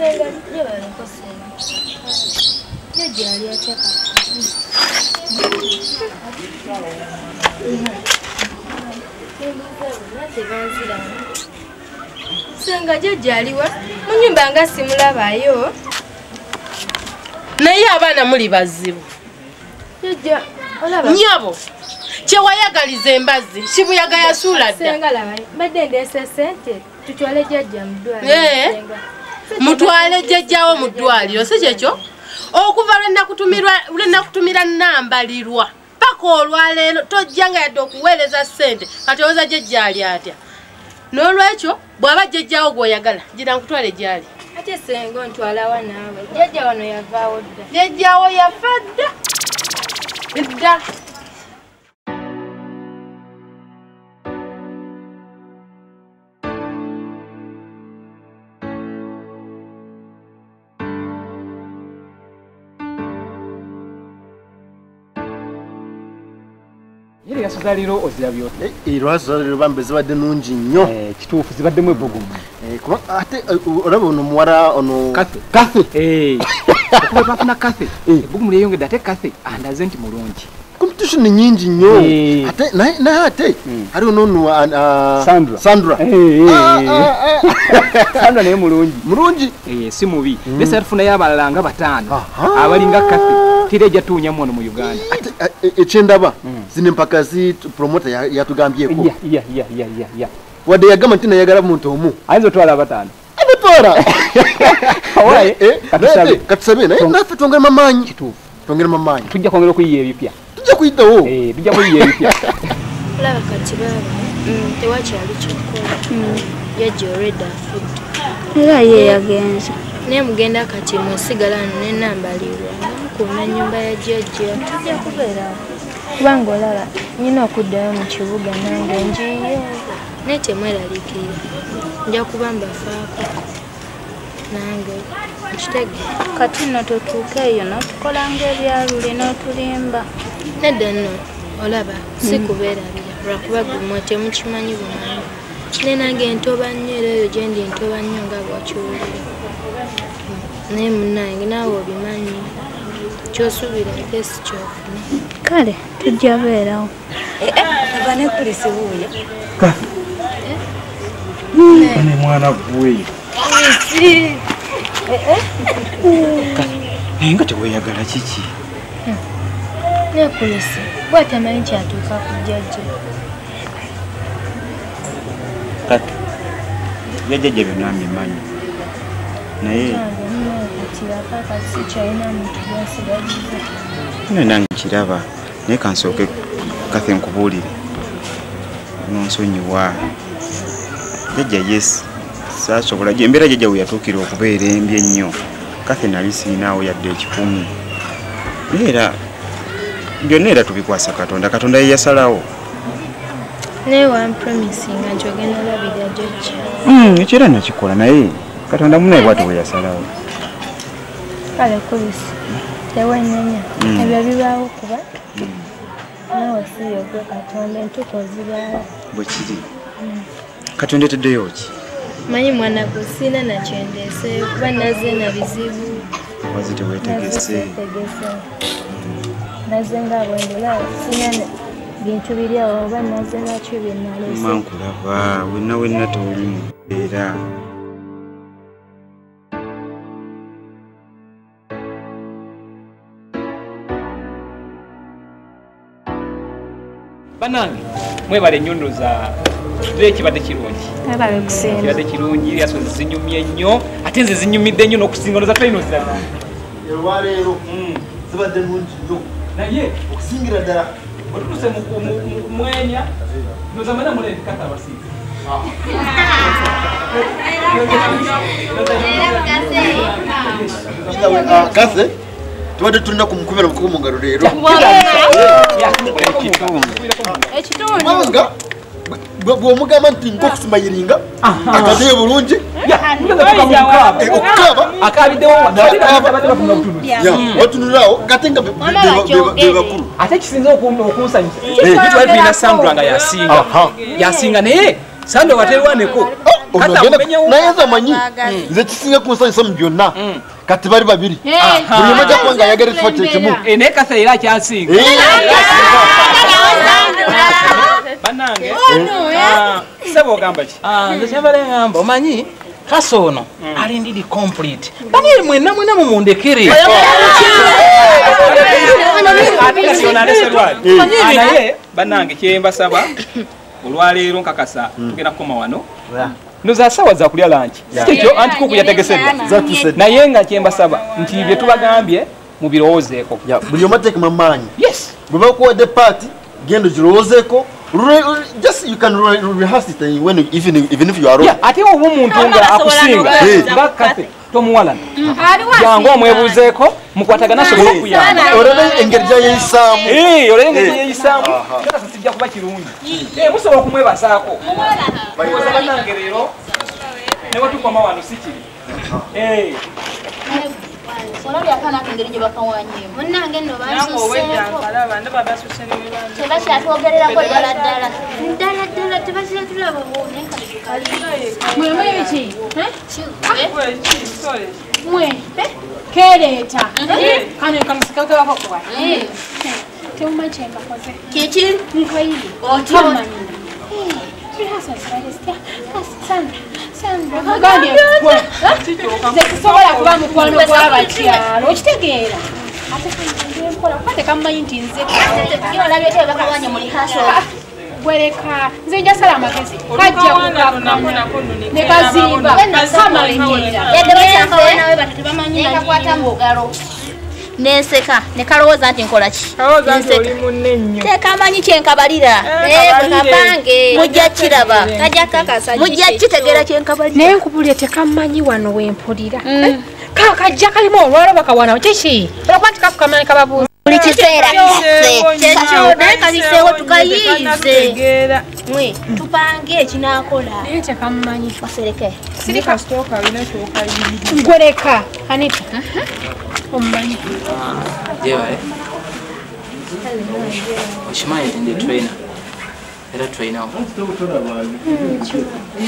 Senga, lleva la cocina. Yo llevaría checa. Senga jajaliwa munyumba nga simulabayo naye abaana muli bazibu jajja olaba nyabo kyewayagaliza embazzi kibuyaga yasuula dda senga labayo badde ndese sente tutwale jajja mudwaliro mutwale jjajjawo mu ddwaliro si kyekyo okuva lwe nakutumira nnambalirwa paka olwaleero tojja nga yadde okuweereza ssente kati owoza jjajja ali atya n'olwekyo bw'aba jjajjawo gw'oyagala gira nkutwale gyali ate senga ontwalawa naawe jjajja wano yavaawo dda jjajjawo yafa dda dda Yeri yasuzaliro ozirabyo lwasuzaliro bambe zibadde nungi nnyo kituufu zibaddemu ebbugumu kuba ate olaba ono muwala ono Kathe okuba twafuna Kathe ebbugumu lyeyongedde ate Kathe andaze nti mulungi competition nyingi nnyo ate naye ate hariho nono Sandra Sandra naye mulungi si mubi bese arifuna yabalala nga batano abalinga Kathy tireja tunya muno mu Uganda ekyendaba zine mpaka zi promoter yatugambyeko ya wadde yagamba nti nayagala muntu omu ayinza otwala abatano abatora katusabe naye naffe twongera mamanyi tujja kwongera okuyiya ebipya tujja kuyitawo tujja kuyiya ebipya laba kati baba tewakyali kyokukola yajja already afudde era ye yagenze naye mugenda kati musigalano nenambalirwa namukuuma ennyumba ya jjajja tujja kubeerawo kubanga olaba nyina okuddayo mu kibuga nange njiyo naye temweraliikirira nja kuba mbafaako nange nkitege kati nno totuuka eyo n'otukolanga ebyalule n'otulimba nedda nno olaba si kubeerabira lwakuba gumwe temukimanyi bumanyi ne nange ntoba nnyo era eyo gye ndi ntoba nnyo nga bwakiwulira naye munnange naawe obimanyi kyosuubira ate si kyofuna kale tujja beerawo aba ne kulisi buuya ne mwana gwe naye nga teweeyagala kiki nekulisi bwatamanyi kyatuuka ku jjajja kati jjajja byonna mbimanyi naye nange kiraba naye kansooke Kathy nkubuulire nonsonyiwa jjajja yes saasobola embeera jjajja we yatuukira okubeera embi ennyo Kathy nali siinaawo yadde ekikumi era byonna era tubikwasa Katonda ye yasalawo naye wampromisinga nti ogenda olabira jjajja ekyo era nakikola naye Katonda munaye bwati bwe yasalawo kale kulisi tewenyenya ebyo bibaawo kuba naawe siyogwe Katonda entuuko zibaawo bwe kiri Katonda eteddeyo ki manyi mwana gwe siina nakyendeeseeyo kuba naze na bizibu wazi teweetegese naze nga bwendera siina bintu biri awo oba naze nakyo byenaleese mankulaba wenna tewuli mu mbeera banange mwebale ennyondo za ekibadde kirungi kibadde kirungi yasozi zinyumye nnyo ate nze zinyumidde nnyo n'okusinga noza tulina oziraba olwaleero zibadde nungi nnyo naye okusingira ddala otutuse mwenya noza mana mulendikata abasizi Kathy tubadde tulina kumukubira mukubo mu ngalo leero kubanga bw'omugamba nti ng'okusumayiringa akazeyo bulungi okukaaba batunulirawo kate nga bebakulu ate kisinza okunsanyusa twali tulina Sandra nga yasinga naye Sandra waterwaneko naye nze amanyi nze kisinga kunsanyusa mu byonna kati bali babiri buli omu ajja kuba nga ayagala ekifo kyekimu naye Kathy era akyasinga banange sebo ogamba ki nze kyembala ngamba omanyi kasa ono alindiri complete bani mwena mumundekere naye banange kyembasaba olwaleero nkakasa tugenda kukoma wano noza sawa za kulya lanchi sikyo anti kuku yategesedda naye nga kyembasaba nti bye tubagambye mubirowoozeeko buli omu ateekemu amaanyi yes bwe bakuwadde paati genda ogirowoozeeko just you can rehearse it even if you are wrong ate oba omuntu nga akusinga nga Kathy tomuwalana jangu omwebuuzeeko mukwatagana asobola okuyamba olaba engeri gyayeyisaamu olaba engeri gyeyeyisaamu kasa sijja kuba kirungi musobola okumwebazaako oza bannange leero ne wetukoma wano si kiri olabye akaana kengeri gye bakawanyemu munnange nno tebakyatwogererako ddala ddala tebakiratulaba mwemweki mwe kereeta kano kamusikakebako kuwa Teuma chemba koze. Kiki? Nkayi. Otima. Sobola kuba mukwano gw'abakyalo okitegeera ate kankola kwate kammanyi nti nze olabye te bakawanya muli haso gwereka nze njasala amagezi kajja ne kazimba kamalengera yadde bakyakawe nawe batu tebamanyi nakakwata mu ngalo nenseka ne kalowooza nti nkola ki tekamanyi kyenkabalira kabange mujja kiraba kajja kakasa mujja kitegeera kyenkabalira naye nkubulye tekamanyi wano wempulira kakajja kalimu olwalo bakawana kiki olwokuba nti kafukamani kababuuza buli kiseera kyekyo naye kabiseewo tukayiize mwe tupange ekinakola naye tekamumanyi basereke ngwereka Anita omumanyi jewae okimanyi ndi trainer era trainer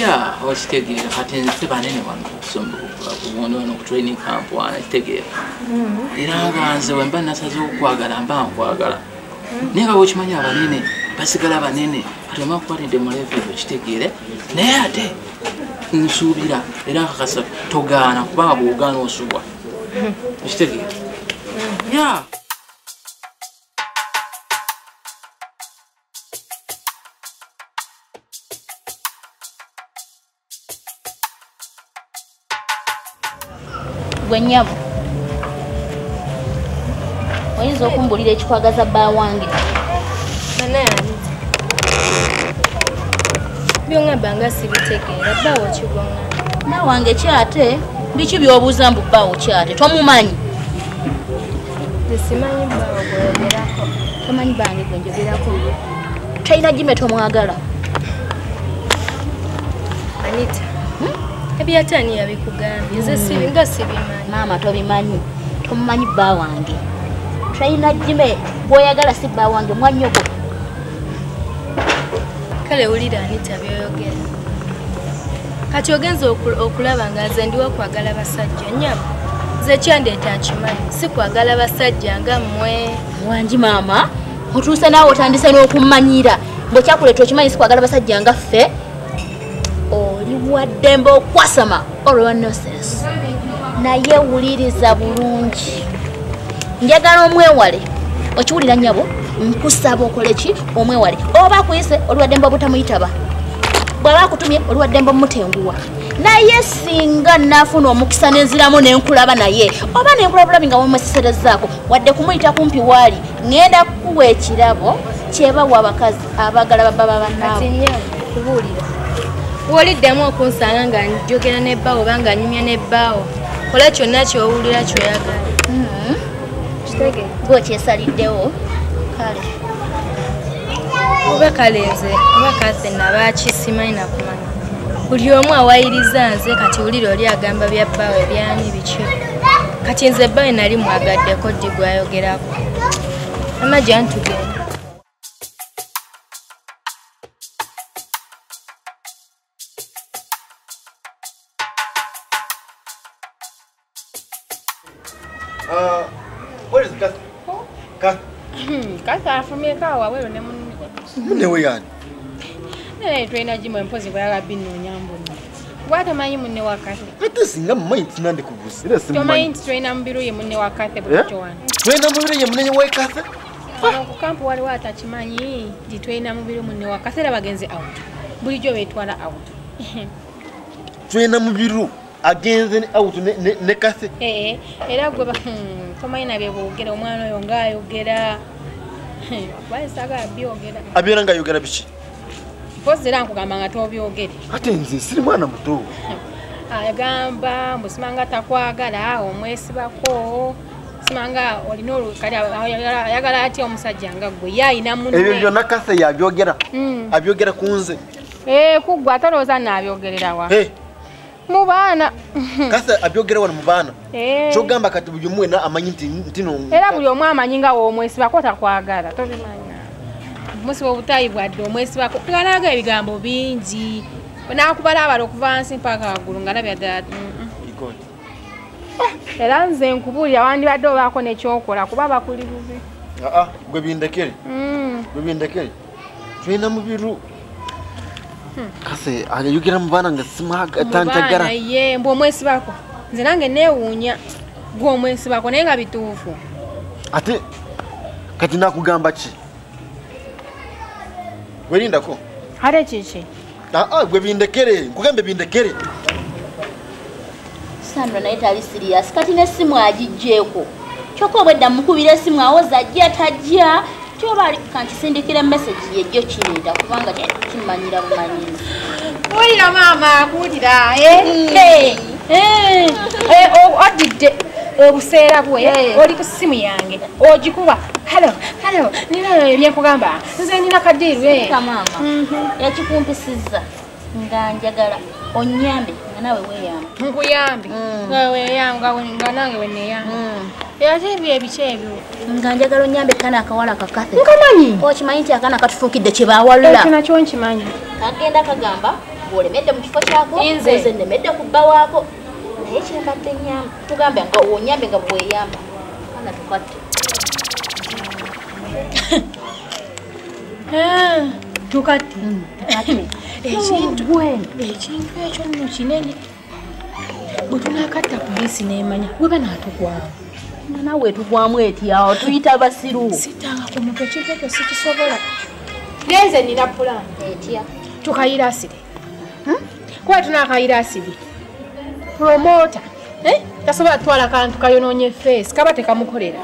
ya okitegeera kati nze banene wano okusomba wano ku training camp wana kitegeera era nga nze wemba nasaze okukwagala mba nkwagala naye nga wokimanyi abanene basigala banene kati wemba nkukwatidde mu level okitegeere naye ate nsuubira era nkakasa togaana kubanga bwogaana osubwa okitegeera ya gwennyabo oyinza okumbulira ekikwagaza bba wange byongambanga sibitegeera bbaawo kigwanga na wange kyate biki byobuuza mbu bbaawo kyate tomumanyi simanyi bbaawo gweyogerako tomanyi bange gwenjogerako talina jime tomwagala Anita ebyatani yabikugambye nze nga sibimanyi maama tobimanyi tomumanyi bba wange talina jime bwoyagala si bba wange mwanyogo kale wulira Anita byoyogera kati ogenza okulaba nga nze ndiwo kwagala basajja nnyabo nze kyandeeta akimanyi si kwagala basajja nga mmwe wangi maama otuuse naawe otandise n'okummanyira bwekyakuleeta okimanyi si kwagala basajja nga ffe oli waddembe okwasama olwa nonsense naye wuliriza bulungi njagala omwewale okiwulira nnyabo nkusaba okole ki omwewale oba akuyise olwaddembe obutamuyitaba bw'aba akutumye olwaddembe omumutenguwa naye singa naafuna omukisa nenziramu nenkulaba naye oba nenkula bulabi nga womwesiserezaako wadde kumuyita kumpi waali ŋŋenda kukuwa ekirabo kyebawa abakazi abagala baba bannaabo kubuulira woliddemu okunsanga nga njogera nebbaawo oba nga nyumya nebbaawo kola kyonna kyowulira kyoyagala kitege gwokyesaliddewo kale oba kale nze oba kaze nabakisimanyi nakumanya buli omu awayiriza nze kati wulira oli agamba bya bbaawo ebyani biki kati nze bbaawe nali mwagaddeko ddi gwayogerako amajja ntugenda Where is Kath? Kath? Kath afumye kawa wero ne munne. Munne we yani. Nene trainer jimwe mpozi bwa bino nyambo. Wata manyi munne wa Kath. Ate singa mmanyi tinande kugusira simanyi. Tomanyi trainer mbiru ye munne wa Kath bw'ekyo wano. Trainer mbiru ye munne wa Kath? Ano ku kampu wali wata kimanyi di trainer mbiru munne wa Kath era bagenze out. Bulijjo betwala out. Trainer mbiru agenze out ne Kath. Era gwe tomanyi nabye boogera omwana oyo ngaayogera. Bayisaga byogera. Abyera ngaayogera biki? Pozera nkugamba nga tobyogere. Ate nze siri mwana muto. Ayagamba musimanga takwagala omwesibako simanga olina olukali ayagala ati omusajja nga gwe yayina munne. Ebyo byonna Kath yabyogera. Abyogera kunze. Kugwa atolooza nabyogerera wa. mu baana kasa abyogera wano mu baana kyogamba kati buli omwe na amanyi ntino era buli omwe amanyi nga omwesiba ko takwagala tobimanya musi obutayi bwadde omwesiba ko kalaga ebigambo bingi nakubala abalo okuva nsi mpaka waggulu nga nabya ddala era nze nkubulira wandibadde obaako nekyokola kuba bakuli bubi gwe bindekere twina mubiru kase agayugira mubana nga simaga tanjagara ye mbo mwesi bako nze nange newunya gwo mwesi bako naye nga bituufu ate kati nakugamba ki werindako hare chichi gwe bindekere nkugambe bindekere Sandra naye tali serious kati nesimu agijjeko kyokka obwedda mukubira esimu awoza ajja tajja kyoba ali kankisindikira message yejjo kireeta kubanga kimanyira bumanyizi olira maama akuwulira odidde obuseera bwe oli ku ssimu yange ogikuba halo nina byenkugamba nze nina kadiirwe maama yakikumpisizza nga njagala onyambe nga nawe weeyamba nkuyambe nga weeyanga nga nange weneyamba ate ebyo ebiki ebyo nga njagala onyambe kana akawala kakathe nkamanyi okimanyi nti akana katufuukidde kye baawalula ekyo nakyo nkimanyi kagenda kagamba ng'olemedde mu kifo kyako nze nemedde ku bba waako naye kyembadde nyamba tugambe nga onyambe nga bweyamba kana tukatte tukatte ekintu ekyo nno kinene bwe tunakatta poliisi neemanya weba naatugwamu nawe tugwamu etyawo tuyita basiru sitanga ku mutwe ekintu ekyo sikisobola nenze nina pulaani etya tukayira asiri kuba tunakayira asiri promota tasobola tutwala kantu kayonoonye feesi kaba tekamukolera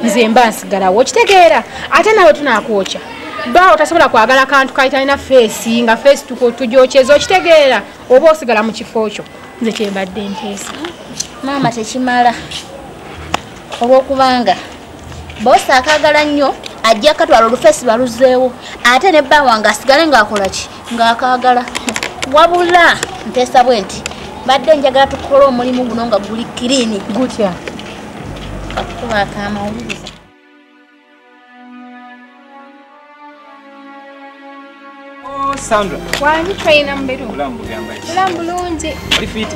nze mba nsigalawo okitegeera ate nawe tunakwokya bawo tasobola kwagala kantu kayitalina feesi nga feesi tugyokyeeza okitegeera oba osigala mu kifo kyo nze kyembadde nteesa maama tekimala olwokubanga boosi akaagala nnyo ajja katwala olufeesi baluzeewo ate ne bba wange asigale ng'akola ki ng'akaagala wabula nteesa bwe nti badde njagala tukole omulimu guno nga guli kiriini gutya kakuba akamawuliriza Sandra wanyi trainer mberu ulambu gamba ki bulungi oli fiti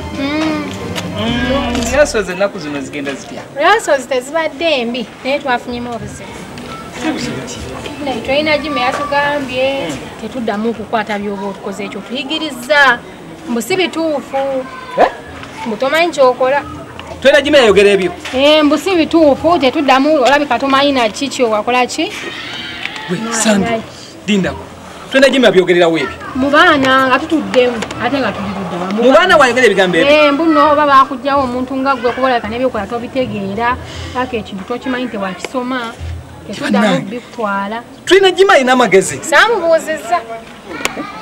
yasoze ennaku zino zigenda zitya yasoze tezibadde mbi naye twafunyemu obuzibu trainer Jimmy yatugambye tetuddamu okukwata byoba otukoze ekyo tuyigiriza mbu si bituufu mbu tomanyi kyokola trainer Jimmy yayogera ebyo mbu si bituufu tetuddamu olabika tomanyi naki kyowakola ki Sandra dindako trainer Jimmy abyogererawo ebyo mu baana nga tutuddemu ate nga tulidde wamu mu baana wayogera ebigambo ebyo mbu nno oba bakugjawo omuntu nga ggwe okuboleka n'ebyokola tobitegeera paka ekintu tokimanyi nti wakisoma tetuddamu bikutwala trainer Jimmy alina amagezi saamubuuzizza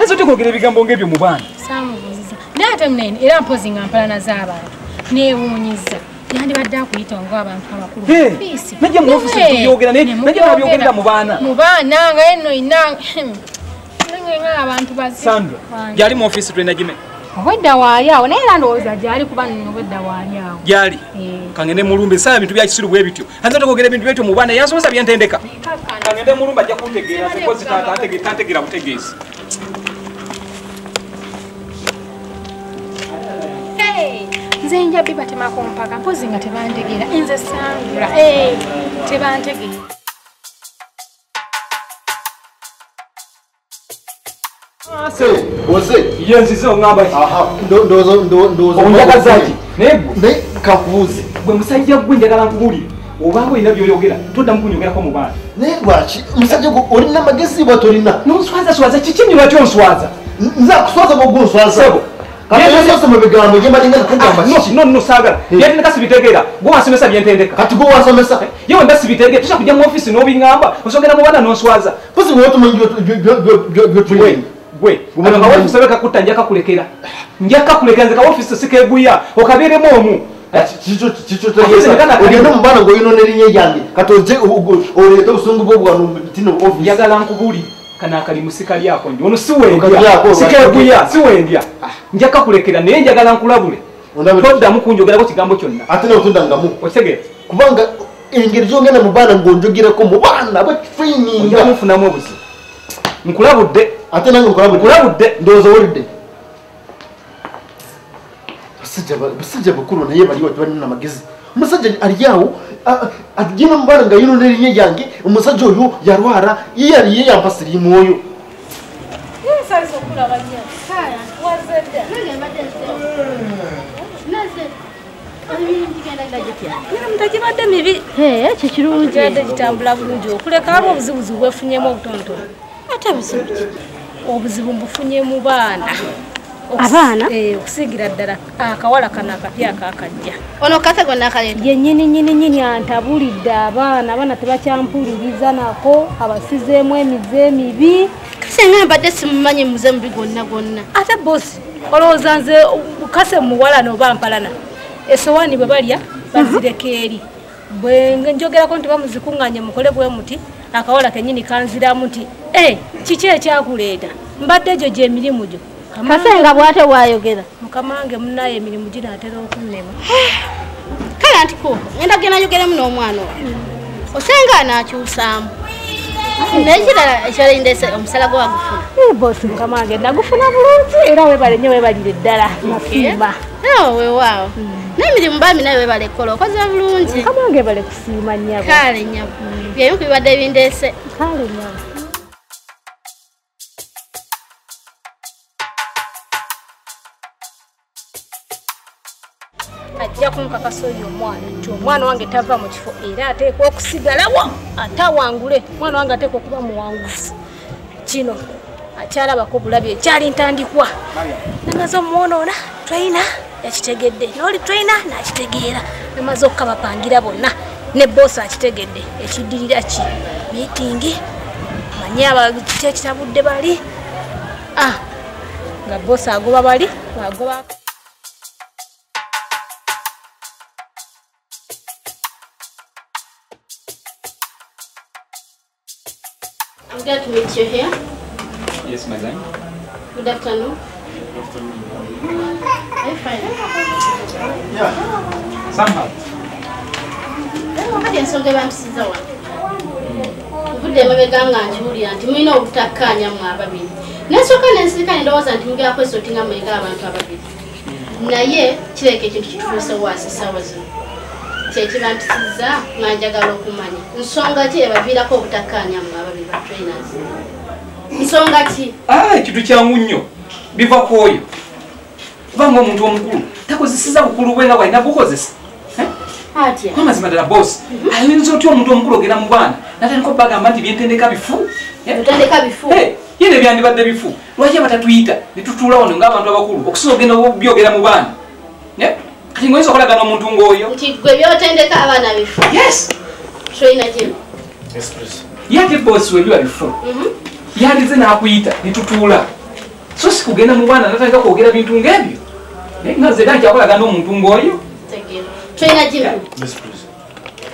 ese otekwogera ebigambo ng'ebyo mu baana saamubuuzizza naye ate nene era mpozi nga mpalana z'abantu neewuunyizza yandibadde akuyita ng'abantu abakulu najja mu ofisi tubyogera naye najja nabyogerera mu baana nga yenno inanga abantu bazi Sandra gyali mu ofisi trainer Jimmy obwedda waali awo naye era ndowooza gyali kuba nno obwedda waali awo gyali kangende mulumbe saa bintu bya kisiru bwe bityo anza tokogera ebintu byetyo mu baana yansomesa byentendeka kangende mulumbe ajja kuntegeera sekozi tantegeera butegeezi nze njabi batemako mpaka mpozi nga tebantegeera nze Sandra tebantegeera Oze yenzize ongamba ndozo onjagazaaki naye kakubuuze bwe musajja gwe njagala nkubulire obanga olina byoyogera toddamu kunyogerako mu baana naye lwaki omusajja gwe olina amagezi bwa tolina nonswazaswaza kiki nyo lwaki onswaza nze akuswaza bwogunswaza kati mu bigambo gye mbalinga kugamba kiki no saagala byentendeka sibitegeera gwe wansomesa byentendeka kati gwe wansomesa yewe mba sibitegeera tusa kujja mu ofisi n'obiŋŋamba osogera mu baana n'onswaza pusi bweotumanyi byotumanyi gwe kawofiisi kakutta njakakulekera nze kawofiisi sikeguya okabeeremu omu ogenda mu baana ng'olina n'erinnya lyange kati oje oleete obusungu bwobwano tino office njagala nkubuli kana akalimu sikalyako nti ono siwendya sikeguya siwendya njakakulekera naye njagala nkulabule toddamu kunjogerako kigambo kyonna ate neotundangamu okitegeera kubanga engeri gyogenda mu baana ng'onjogerako mu baana bwetraininga ojja kunfunamu obuzibu nkulabudde ate nange nkulabudde ndowooza owulidde basajja bakulu naye baliwo tebalina amagezi omusajja ali awo agina mbana nga yino neri nyange umusajja oyo yarwara yari yambasiri moyo sasa sokula banya kaya wazeda nge mtakibadde mibi ekyo kirungi ate kitambula bulungi okuleka abo obuzibuzi bwefunyemu obutonotono ate obuzibu mbufunye mu baana abaana okusigira ddala akawala kano akapya akakajja ono kase gonna akaleta yennyini antabulidde abaana tebakyampuliriza nako abasizeemu emize mibi kase nga mbadde simumanyi muze mubi gonna ate bosi olowooza nze kase muwala noba mpalana esowani bwe balya bazireka eri bwe njogerako nti bamuzikuŋŋanye mukole bwe muti akawala kennyini kanziramu nti kiki ekyakuleeta mbadde egyo gy'emirimu gyo kase nga bwate bwayogera mukama wange munaye emirimu ginaatera okunnema kale anti ko ngenda kugenda yogeremu n'omwana oyo osenga anaakyusaamu nekirala ekyalindese omusala gwe wagufuna bosi mukama wange nagufuna bulungi era webale nnyo webalire ddala mufimba weewaawo n'emirimu bami naye webale kola okoze bulungi mukama wange bale kusiima nnyabo kale nnyabo byebimu ku bibadde ebindeese kale nnyabo ajja kunkakasa oyo omwana nti omwana wange tava mu kifo era ateekwa okusigalawo atawangule omwana wange ateekwa okuba muwanguzi kino akyalabako bulabi ekyali ntandikwa namaze omwonoona twalina yakitegedde n'oli twalina n'akitegeera namaze okukabapangira bonna ne boosi akitegedde ekiddirira ki miitingi manye abakiti ekitabudde bali nga boosi agoba bali agoba I'm glad to meet you here. Yes, madam. Good afternoon. Are you fine? Yeah. Somehow. Kati ensonga ebampisiza wano. Ovudde emabega nga nkiwulira nti mulina obutakkaanya mu ababiri. Nesooka nensirika ndowooza nti mugera kwesotinga mwenga abantu ababiri. Naye kireka ekintu kitufuuse waasi essaawa zino. Kyekibampisiza nga njagala okumanya. Nsonga ki ebaviirako obutakkaanya mu ababiri ba trainers? Nsonga ki? Ekintu kyangu nnyo. Biva ku oyo. Kubanga omuntu omukulu takozeseza bukulu bwe nga bwalina bukozesa. Atya. Kwamazima ddala bosi. Ayinza otya omuntu omukulu ogenda mu baana natandika okubagamba nti byentendeka bifu. Byentendeka bifu? Yene byandibadde bifu. Lwaki abatatuyita ne tutuula wano ng'abantu abakulu okusobola ogenda byogera mu baana? Kati ngoyinza okolagana omuntu ng'oyo. Nti gwe byotendeka abaana bifu? Yes. Trainer Jim. Yes, please. Yate bosi we biba bifu. Yandize n'akuyita ne tutuula. So si kugenda mu baana natandika kwogera bintu ng'ebyo. Nga nze era nkyakolagana omuntu ng'oyo. Trainer Jim. Yes, please.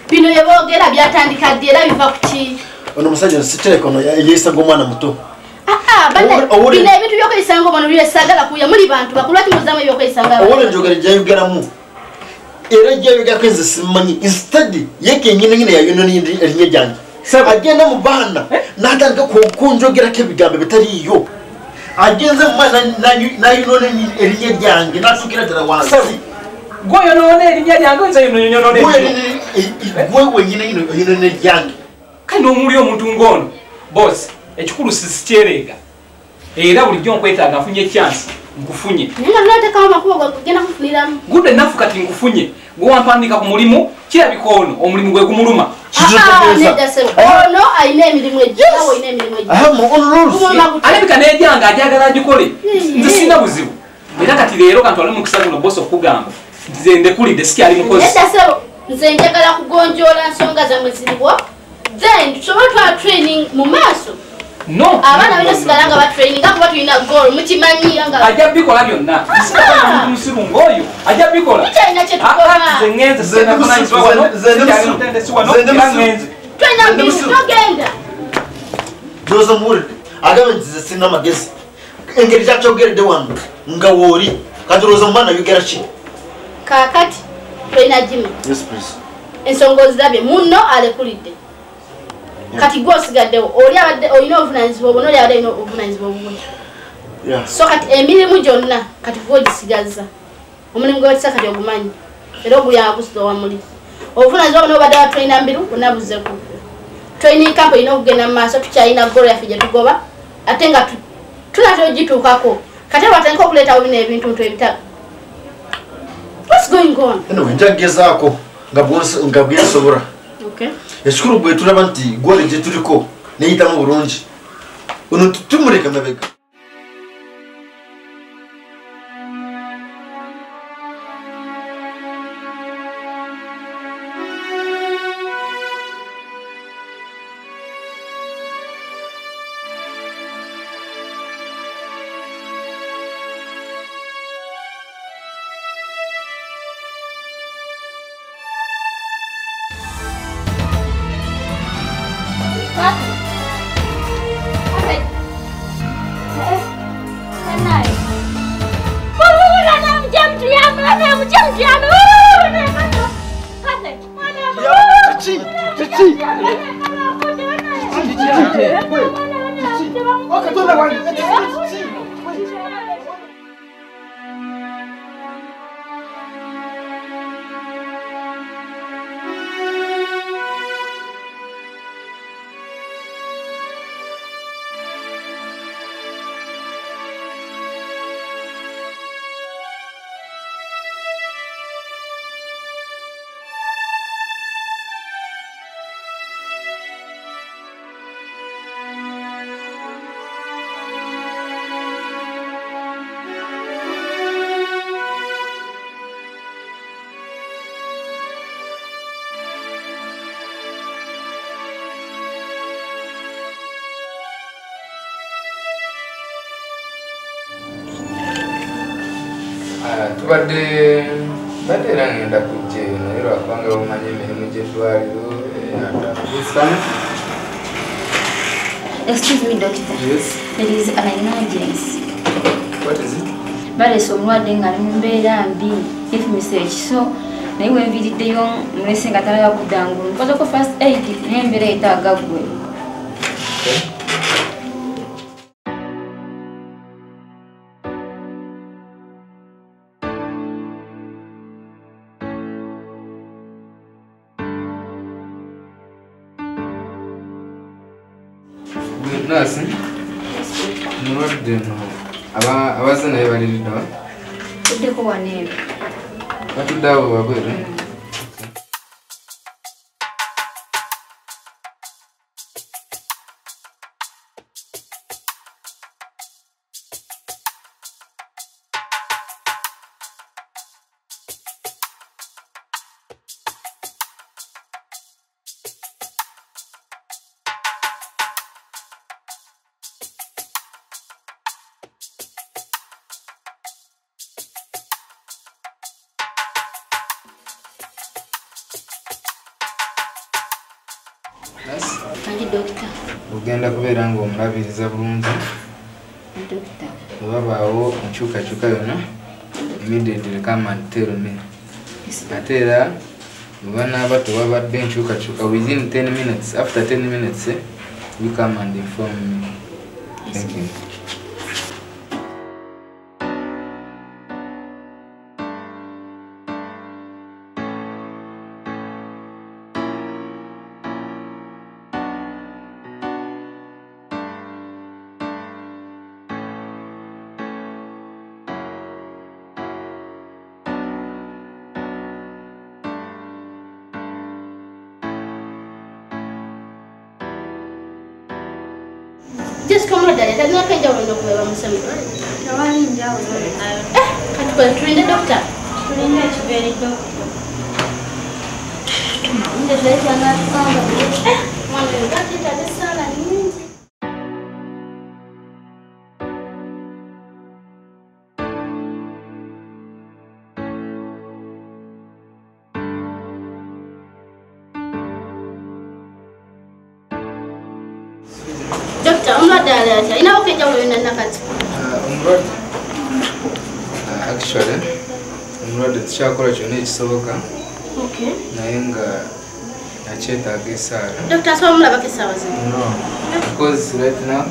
Bino yeboogera byatandika ddi era biva ku ki? Ono musajja siteeka ono yeeyisa ng'omwana muto. Bino ebintu by'okweyisa ng'omwana byesagala kuya muli bantu bakulu ati muzaamu ebyokweyisa ng'abantu. Owona enjogera gyayogeramu era gyayogera nze simanyi instead ye kennyini yayonona erinnya lyange agenda mu baana n'atandika kunjogerako ebigambo bitaliiyo agenze mu baana n'ayonona erinnya lyange n'atuukira ddala wansi gwoyonoona erinnya lyange nze yonoona gwe wenyini oyonona lyange kandi omuli omuntu ng'ono bosi ekikulu sikyereega era bulijjo nkwetaaga nfunye ekyansi nkufunye good enough kati nkufunye gwe wampandika ku mulimu kirabika ono omulimu gwe gumuluma alabika n'ejyanga ajagala agikole nze sina buzibu era kati leero kantwale mukisa guno bosi okugamba nze ndekulidde sikyali mukozi nze njagala kugonjoola nsonga zammwe ziriwo then tusobola twala training mu maaso no abaana bino sigala nga batraininga kuba tulina goal mukimanyi nga ajja bikola byonna sibamuntu musiru ng'oyo ajja bikola mukyalina kye tukoma nze ngenze senakunanyizibwa wano kyali wano era ngenze twena mbiri togenda Jose muwulidde agamba nti ze sirina amagezi engeri kyakyogeredde wano nga wooli kati olowooza mu baana yogera ki kaakati twena Jimmy ensonga ozirabye munno alekulidde kati gwe osigaddewo oli abadde olina obuvunanyizibwa obwo n'oli abadde olina obuvunanyizibwa obubunya so kati emirimu gyonna kati gwe ogisigaza omulimu gwewetisa kati ogumanyi era oguyanga gusiza wamuli Ofuna zo no bada trainer mbiru unabuze ku. Training camp ino kugenda maso tukyalina golo yafije tugoba atenga tunatojituukako kati watandika okuleta obina ebintu nto ebita. What's going on? Eno njagezaako nga bwesobora. Okay. Ekikulu bwe tulaba nti gole gye tuliko neyitamu bulungi. Ono tumuleka mabega. Tubadde era ngenda kujja eno naye lwakubanga bamanyi emirimu gy'eddwaliro Excuse me, doctor. Yes. There is an emergency. What is it? Balese omulwadde nga ali mu mbeera mbi if message so naye wenviriddeyo mulese nga talaba kudda ngulu nkozeko first aid naye embeera etaaga ggwe. Nurse, mulwadde no abaze naye baliridde wa? Tuddeko waneeno. Batudde awo wabweru? Ugenda kubeera ng'omulabiriza bulungi. Wabaawo enkyukakyuka yonna immediately come and tell me. Ate era bwe banaaba tewabadde enkyukakyuka within 10 minutes, after 10 minutes you come and inform me. Thank you. Just come on, Daddy. That's not kind of no way. I'm sorry. No, I'm in jail. Can't go to the doctor. To the very doctor. The letter not found. One day, got it at the salon. Doctor, I'm not there. I know okay, you're in a cut. Actually, I'm not the chocolate you need soka. Okay. Naenga acheta gesara. Doctor, so I'm not a No, because right now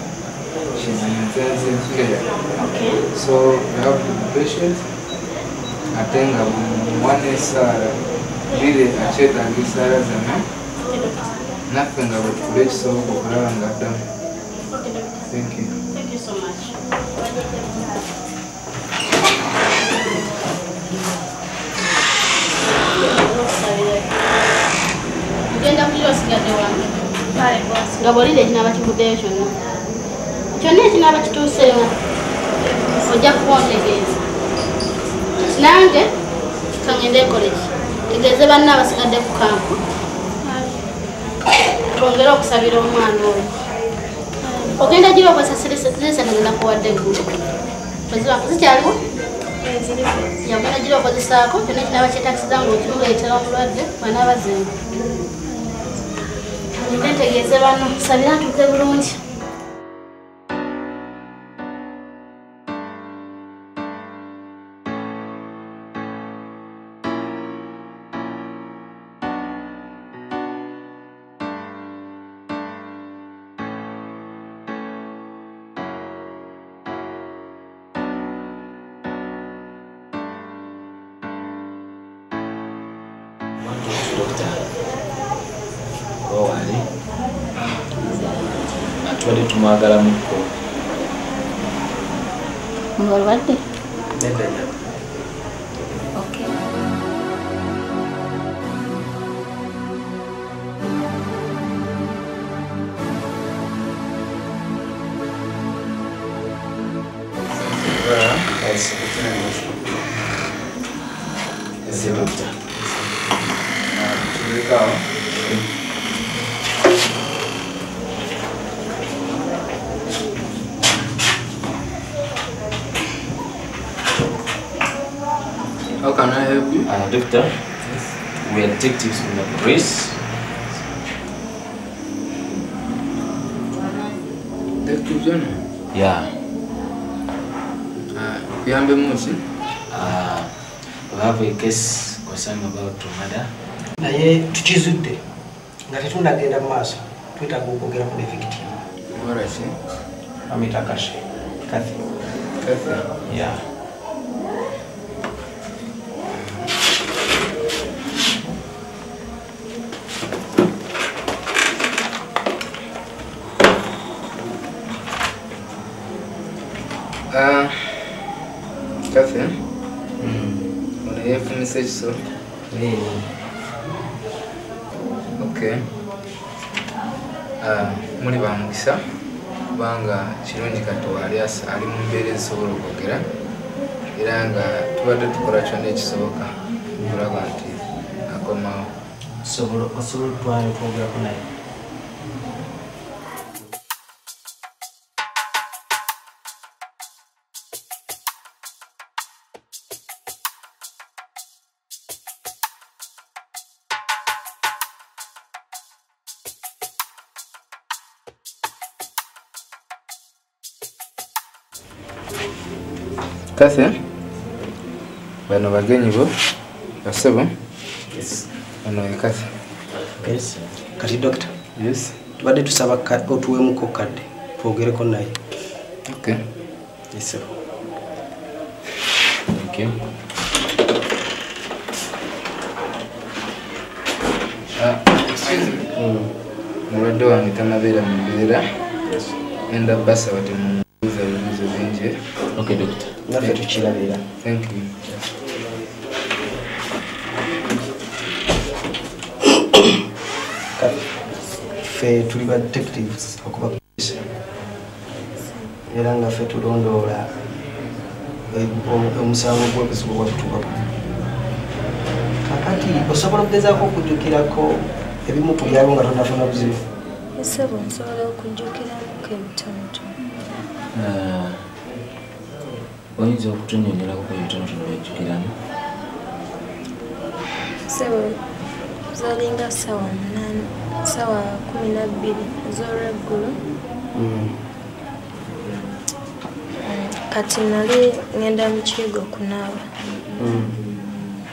she's in intensive care. Okay. So we have the patient. I think one is Bire akyetagisa arazana naffe nga bwe tukula ekisoboka okulaba nga addamu. Thank you. Thank you so much. Ugenda kulira osigadde wange nga bw'olidde ekinaaba kivuddeyo kyonna kyonna ekinaaba kituuseewo ojja kuba ontegeeza nange kangende ekoleki tegeeze banna abasigadde ku kampu twongere okusabira omwana oyo ogenda gira okozesa sirisente ngenda kuwadde eggulu zikyaliwo yagenda gira okozesaako kyonna ekinaaba kyetakisiza nga okimuleetera omulwadde banaaba zenga ntegeeze bano sabira ntuuke bulungi Atwali tumwagala mukko. Mulwadde? Nedda nnyo. Okay. Ese doctor. How can I help you? Doctor, we are detectives from the police. Detective John? Yeah. Kuyambe musi? We have a case concerning about murder. Naye tukizudde nga tetundagenda mu maaso twetaaga okwogera ku victim. Warashi? Amita Kashe. Kathy. Kathy? Yeah. Kathy? Unayefunisa ekiso? Okay. Muli bamukisa kubanga kirungi katowa ali mu mbeera ezisobola okwogera era nga tubadde tukola kyonna ekisoboka okulaba nti akomawo. Osobola otwala okwogerako naye? Kathy? Bano bagenyi bo? Basebo? Yes. Bano ye Kathy? Yes. Kati doctor? Yes. Tubadde tusaba otuwemuko kadde twogereko naye. Okay. Yes sir. Thank you. Excuse me. Mulwadde wange tanabeera mu mbeera. Enda basaba temubuuza ebibuuzo bingi. Okay, doctor. Naffe tukirabira. Thank you. Ffe tuli ba detectives okuba police. Era nga ffe tulondoola omusango gw'obuzibu bwatutuukako. Kakati osobola okugezaako okujjukirako ebimu ku byaliwo nga tonafuna buzibu? Ssebo nsobola okujjukiramuko ebitonotono. Oyinza okutunyonyolako ku ebitonotono byojjukiramu? Ssebo zalinga ssaawa 12 ez'olweggulo. Kati nali ngenda mu kiyigo kunaaba.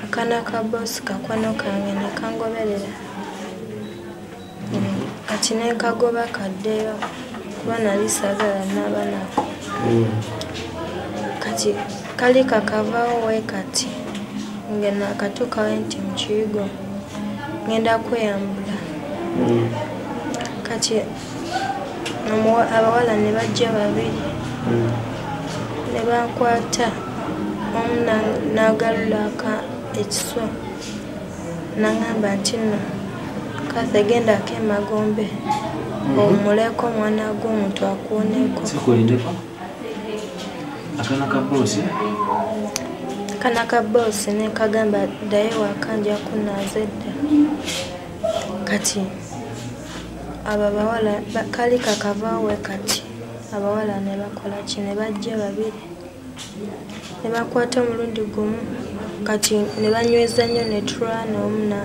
Akaana ka boosi kakwano kange ne kangoberera. Kati ne kagoba kaddeyo kuba nali saagala naaba nako. Kati kali kakavaawo we kati ngena akatuukawo nti mu kiyigo ngenda kweyambula kati abawala ne bajja babiri ne bankwata omu n'agalula ekiswa n'aŋŋamba nti nno Kathy gendako emagombe omuleko omwana gw'omuntu akuwoneeko akana ka boosi ne kagamba ddayo waka nja kunaaza edda kati abo abawala kali kakavaawe kati abawala ne bakola ki ne bajja babiri ne bakwata omulundi gumu kati ne banyweza nnyo ne tulwana omuna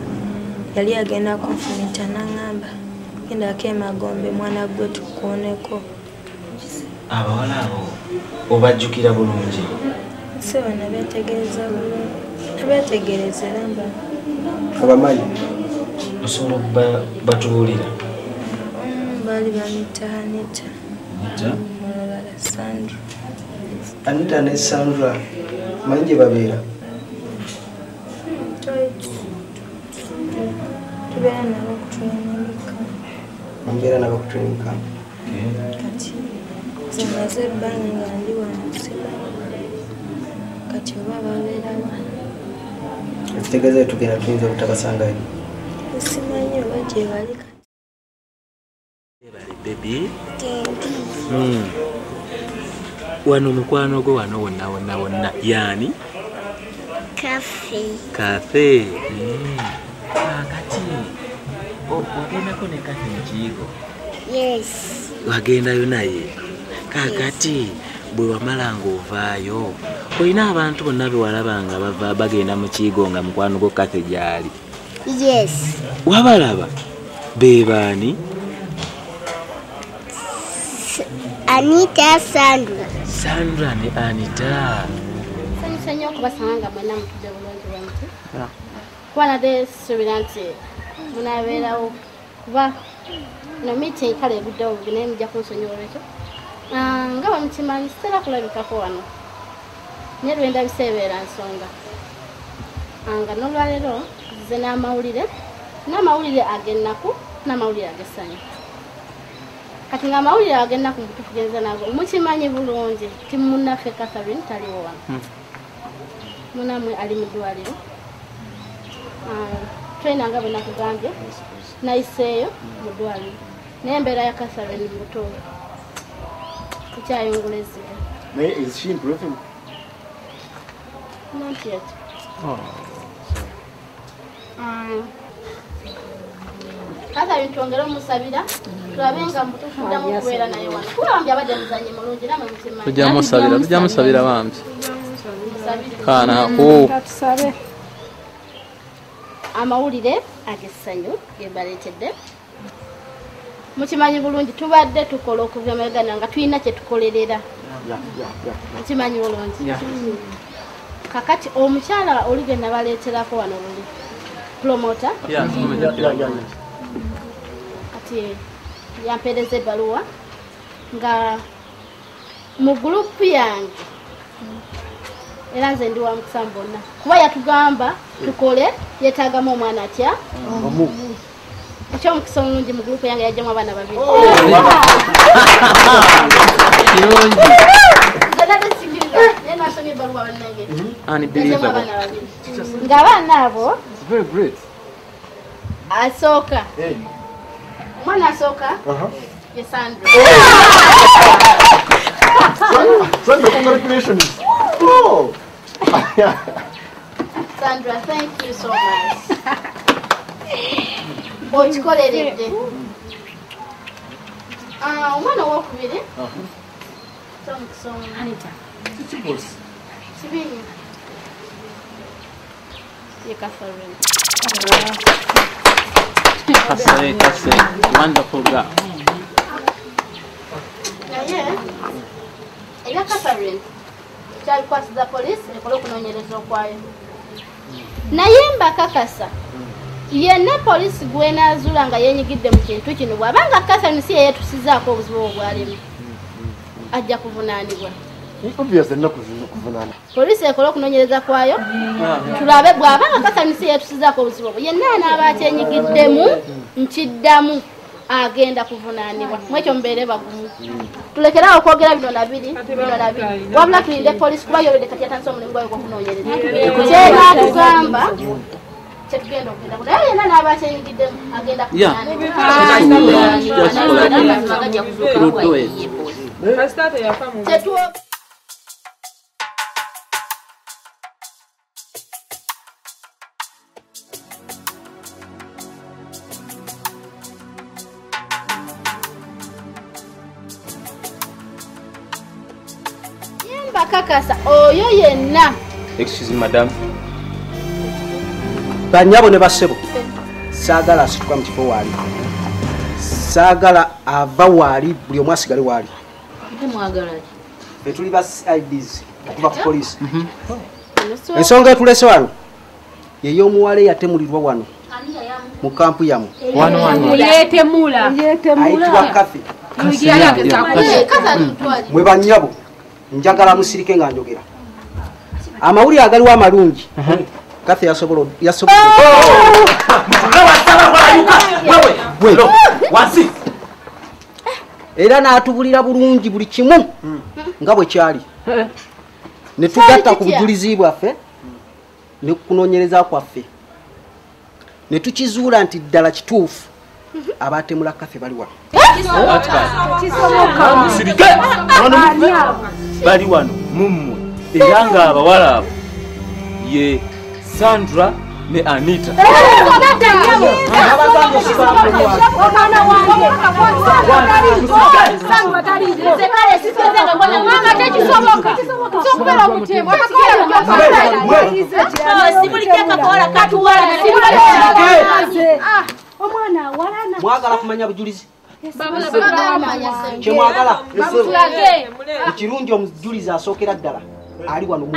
yali agenda kunfumita n'aŋŋamba gendako emagombe mwana gwe tukuwoneko. Abawala abo obajjukira bulungi? Sebo nabetegereza bulungi, nabetegereza era mba obamanyi osobola okuba batubuulira? Baali bamita Anita mulala Sandra. Anita ne Sandra manyi gye babeera? Tubeera nabo ku training camp. Mbeera nabo ku training camp. Kati nze maze ebbanga nga ndi wano simanyi kati oba babeera wa. Ekitegeeza tugenda tuyinza obutabasangayo? Simanyi oba gye bali. Baby. Wano mukwano gwo wano wonna yani? Cafe. Kati ogendako ne Kathy mu kiyigo? Yes. Wagendayo naye? Kakati bwe wamala ng'ovaayo olina abantu bonna be walaba nga bava bagenda mu kiyigo nga mukwano gwo Kathy gyali? Yes. Wabalaba? Be baani? Anita, Sandra. Sandra ne Anita. Nsanyusa okubasanga nga mwena mutudde bulungi bwemiti. Kuba nadde suubira nti munaabeerawo kuba no meeting kale ebuddewo bubi naye mujja kunsonyiwa olwekyo. Nga bwe mukimanyi sitera kulabikako wano. Naye lwenda biseebeera nsonga. Nga n'olwaleero nzize n'amawulire ag'ennaku n'amawulire ag'essanyu. Kati nga amawulire ag'ennaku tugenza nago mukimanyi bulungi ti munnaffe Catherine taliwo wano. Munamwe ali mu ddwaliro. Trainer nga bwe nakugambye nayiseeyo mu ddwaliro naye embeera ya Catherine mutoyo tukyayongula ezziga. Naye is she improving? Not yet. Catherine twongere omusabira tulabe nga mutufuddamu okubeera naye wano kuba bambi abadde muzannyi mulungi namwe mukimanyi. Tujamusabira bambi kaanaako tusabe amawulire ag'essanyu ge baleetedde. Mukimanyi bulungi tubadde tukola okuva emabega nga tulina kye tukolerera. Mukimanyi bulungi. Kakati omukyala oligenda baleeterako wano luli promota kati yampeereza ebbaluwa nga mu gurupu yange era nze ndi wa mukisa bonna kuba yatugamba tukole yeetaagamu omwana atya ekyomukisa omulungi mu gurupu yange yajjamu abaana babiri ng'abaana abo asooka omwana asooka ye Sandra. Sandra, congratulations. Oh. Sandra, thank you so much. Okikoleredde. Omwana owokubiri Anita. Kibinyi. Ye Catherine. That's a wonderful girl. Naye era Catherine kyalikwasiza poliisi ekola okunoonyereza okwayo naye mbakakasa yenna poliisi gwenaazula nga yenyigidde mu kintu kino bw'abanga Catherine si yeyetusizaako obuzibu obwalimu ajja kuvunaanibwa obviously no kuvunana polisi ekola okunonyereza kwayo tulabe bw'abanga kasanisi yetusizaako obuzibu obwo yenna anaabakyenyigiddemu nkiddamu agenda kuvunaanibwa mwekyo mubeere bagumu tulekerawo okwogera bino na biri wabula tulinde polisi kuba yolede kati yatandise omulimu gwayo gw'okunoonyereza kyebaatugamba kyetugenda okugenda kunaye yenna n'abakyenyigiddemu agenda kuvunaanibwa. Kakasa oyo yenna. Excuse me madam. Banyabo ne basebo. Sagala asituka mu kifo wali. Sagala ava wali buli omwe asigale wali. Mwagala. Betuli bas IDs kuva ku police. Ensonga etulese wano. Yeyo omuwale yatemulirwa wano. Mu kampu yamu. Wano. Yetemula. Aitwa Kafe. Mwe banyabo. Njagala musirike nga njogera. Amawuli agaliwa amalungi. Kafe yasobola. Wewe. Wasi. Era n'atubulira bulungi buli kimu nga bwe kyali. Ne tugatta ku bujulizi bwaffe ne kunoonyereza kwaffe. Ne tukizuula nti ddala kituufu abatemula Kafe bali wano. Musirike bali wano mummwe era nga abawala abo ye Sandra ne Anita. Mwagala kumanya bujulizi? Kyemwagala ekirungi omujulizi asookera ddala ali wano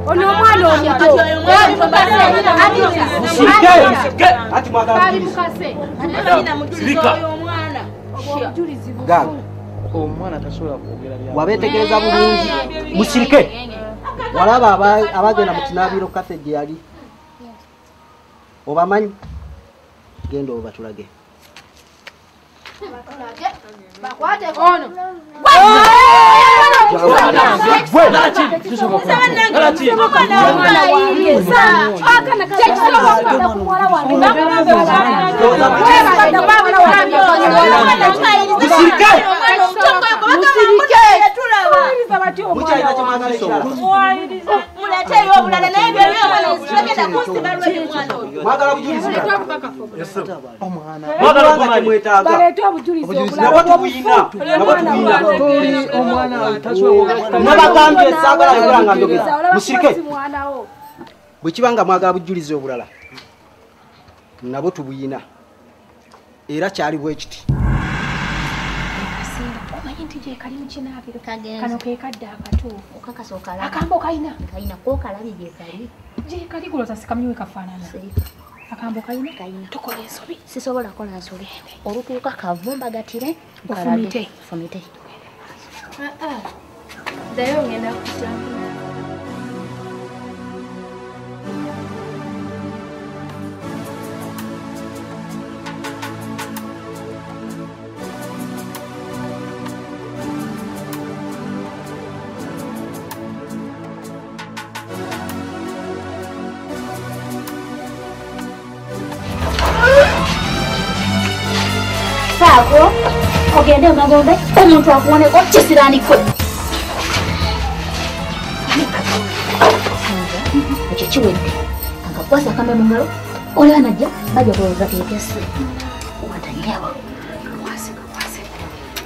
ono omwana omuto ati mwagala omwana tasobola kwogera wabeetegereza bulungi musirike walaba abagenda mu kinaabiro Kafe gye yali obamanyi genda obatulage bakwate ono bwe kibanga mwagala bujulizi obulala nabo tubuyina era kyali bwe kiti kano kekadde akatuufu akambo kalina kali kuloza sikamnyiwe kafaanana akambo kalina tukola ensobi sisobola kola nsobi olutuuka kavumbagatire fumite ddayo ngenda kutambula. Saako ogende magombe omuntu akuwoneko kisiranikwe ekyo kiwedde akakwasa akambe mu ngalo olaba najja bajja kulowooza kekese watanyaba kwase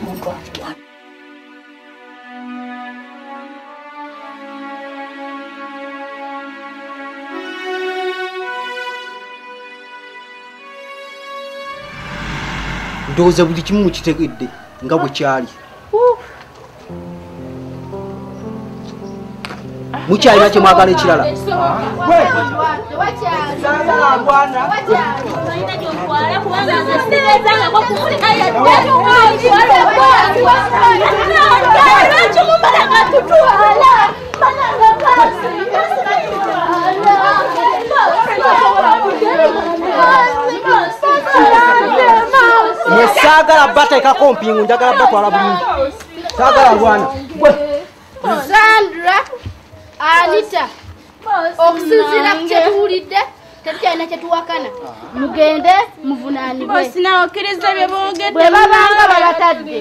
muntu akuwa ndowooza buli kimu mukitegedde nga bwe kyali mukyalina kye mwagala ekirala saagala bateekako mpingu njagala batwala bulungi saagala lwana Sandra Anita okusinziira ku kyetuwulidde tetukyalina kyetuwakana mugende muvunaanibwe sinaokkiriza bye boogedde bwe babanga babatadde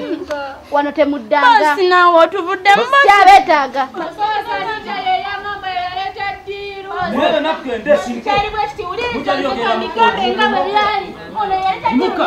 wano temuddanga sinawo otuvuddemu kyabeetaaga Muka,